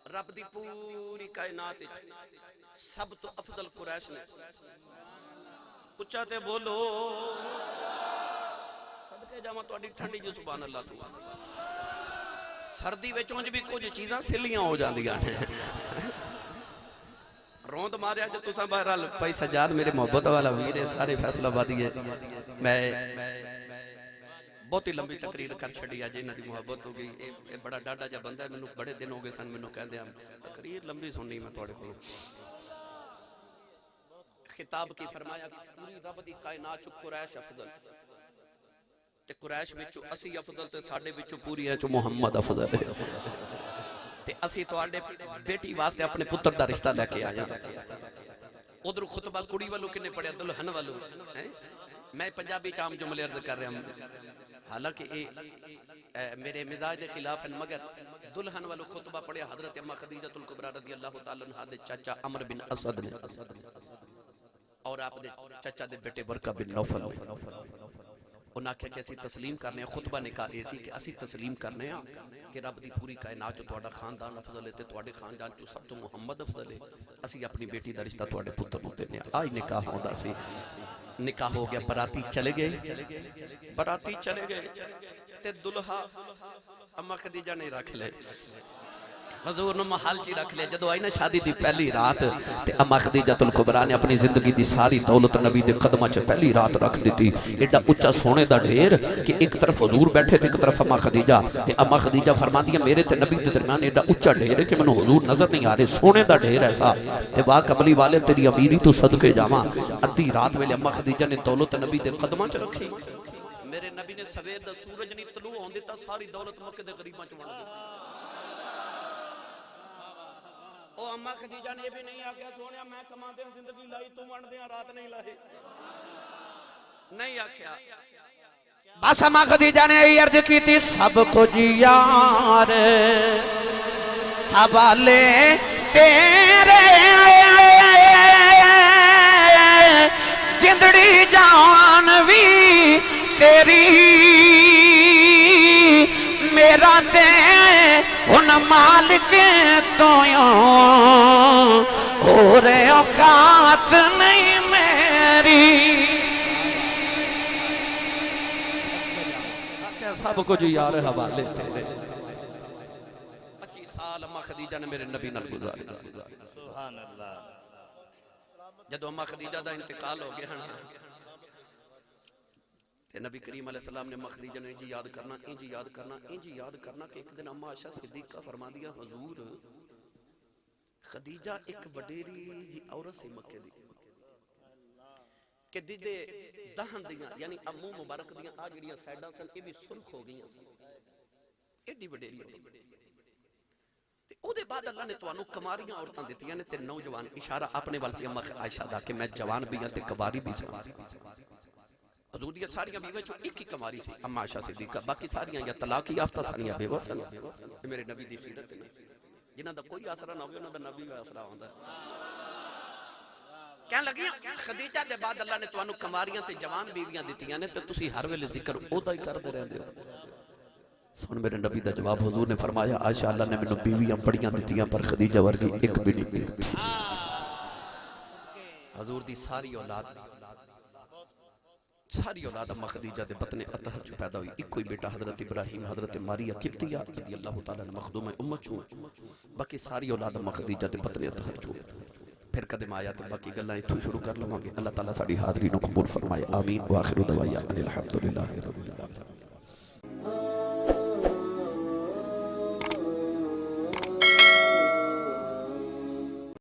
رب دی پوری کائنات سب تو افضل قریش نے اچھا تے بولو صدقے جاواں تہاڈی ٹھنڈی جو سبحان اللہ تو سردی وچ بھی کچھ چیزاں سلیاں ہو جاندیاں نے روند ماریا جو تساں بہرحال بھائی سجاد میرے محبت والا ویر ہے سارے فیصلہ آبادی ہے میں بہت ہی لمبی تقریر کر چھڑی اج انہاں دی محبت ہو گئی اے بڑا ڈاڈا جا بندہ ہے مینوں بڑے دن ہو گئے سن مینوں کہندے ہیں تقریر لمبی سننی میں تواڈے کولوں خطاب کی فرمایا کہ پوری رب دی کائنات چ قریش افضل تے قریش وچوں اسی افضل تے ساڈے وچوں پوری ہے چ محمد افضل ہے تے اسی تواڈے بیٹی واسطے اپنے پتر دا رشتہ لے کے آیا ادھر خطبہ کڑی والوں کنے پڑھیا دلہن والوں میں پنجابی عام جملے عرض کر رہا ہوں حالانکہ میرے مزاج دے خلاف ہیں مگر دلہن والوں خطبہ پڑھیا حضرت اما خدیجہ الکبریٰ رضی اللہ تعالیٰ عنہ دے چاچا عمر بن اسد نے اور آپ دے چاچا دے بیٹے برکہ بن نوفل انہاں کہا کہ اسی تسلیم کرنے ہیں خطبہ نکاح ایسی کہ اسی تسلیم کرنے ہیں کہ رب دی پوری کائنات جو تواڈا خاندان افضل ہے تے تواڈے خاندان جو سب تو محمد افضل ہے اسی اپنی بیٹی دا رشتہ تواڈے پتر نوں دینے آج نکاح ہوندا سی نکاح ہو گیا براتی چلے گئے تے دلہا اما خدیجہ نے رکھ لے حضور نے محل چی رکھ لیا جدو آئی نا شادی دی پہلی رات تے اما خدیجہ الکبریٰ نے اپنی زندگی دی ساری دولت نبی دے قدمہ چ پہلی رات رکھ دیتی ایڈا اچھا سونے دا ڈھیر کہ ایک طرف حضور بیٹھے تھے ایک طرف اما خدیجہ تے اما خدیجہ فرما دیا میرے تے نبی دے درمیان ایڈا اچھا ڈھیر ہے کہ منو حضور نظر نہیں آ رہے سونے دا ڈھیر ایسا تے واہ کملی والے تیری امیری تو صدقے جاواں ادھی رات ویلے اما خدیجہ نے دولت نبی دے قدمہ چ رکھی میرے نبی نے سویر دا سورج نہیں طلوع ہون دیتا ساری دولت مکے دے غریباں چ ون دی او اما خدیجہ نے یہ بھی نہیں آکھیا سونیا میں کما دے زندگی لائی تو ون دے رات نہیں لائی نہیں آکھیا بس اما خدیجہ نے یہ عرض کی تھی سب کچھ یار حوالے تیرے جندڑی جان بھی تیری میرا تے ان مالک تو اور اوقات نہیں میری سب کچھ یار حوالے تیرے 25 سال اما خدیجہ نے میرے نبی نال گزارے سبحان اللہ جدو اما خدیجہ دا انتقال ہو گیا تے نبی کریم علیہ السلام نے اما خدیجہ نے انجی یاد کرنا انجی یاد کرنا انجی یاد کرنا کہ ایک دن اما عائشہ صدیقہ فرما دیا حضور خدیجہ ایک وڈیری جی عورت سے مکے دی کہ دیدے دہن دیاں یعنی امو مبارک دیاں آج جڑیاں سائیڈاں سن یہ بھی سرخ ہو گئیاں سن ایڈی وڈیری تے او دے بعد اللہ نے توانو کماریاں عورتاں دیتیاں نے تے نوجوان اشارہ اپنے وال سے اما عائشہ دا کہ میں جوان بھی ہاں تے کباری بھی سن حضور دیاں ساریاں بیویں چوں ایک ہی کماری سی اما عائشہ صدیقہ باقی ساریاں یا طلاق یافتہ سانیاں بیوہ سن یہ میرے نبی دی سیرت ہے جنہاں دا کوئی آسرہ نہ ہوگا انہاں دا نبی بھی آسرہ ہوندا ہے کہنے لگیاں خدیجہ دے بعد اللہ نے توانو کماریاں تے جوان بیویاں دیتیاں نے تے تسی ہر ویلے ذکر او دا ہی کر دے رہے ہو سن میرے نبی دا جواب حضور نے فرمایا عائشہ اللہ نے منو بیویاں بڑیاں دیتیاں پر خدیجہ ورگی ایک بھی نہیں دیتی حضور دی ساری اولاد اما خدیجہ دے بطن اطہر چ پیدا ہوئی ایک کوئی بیٹا حضرت ابراہیم حضرت ماریہ قبطیہ رضی اللہ تعالیٰ نے مخدوم امت چوں باقی ساری اولاد اما خدیجہ دے بطن اطہر چوں پھر قدم آیا تو باقی گلیں اتھو شروع کر لوں گے اللہ تعالیٰ ساڑی حاضری نو قبول فرمائے آمین وآخر دعوایا الحمدللہ رب العالمین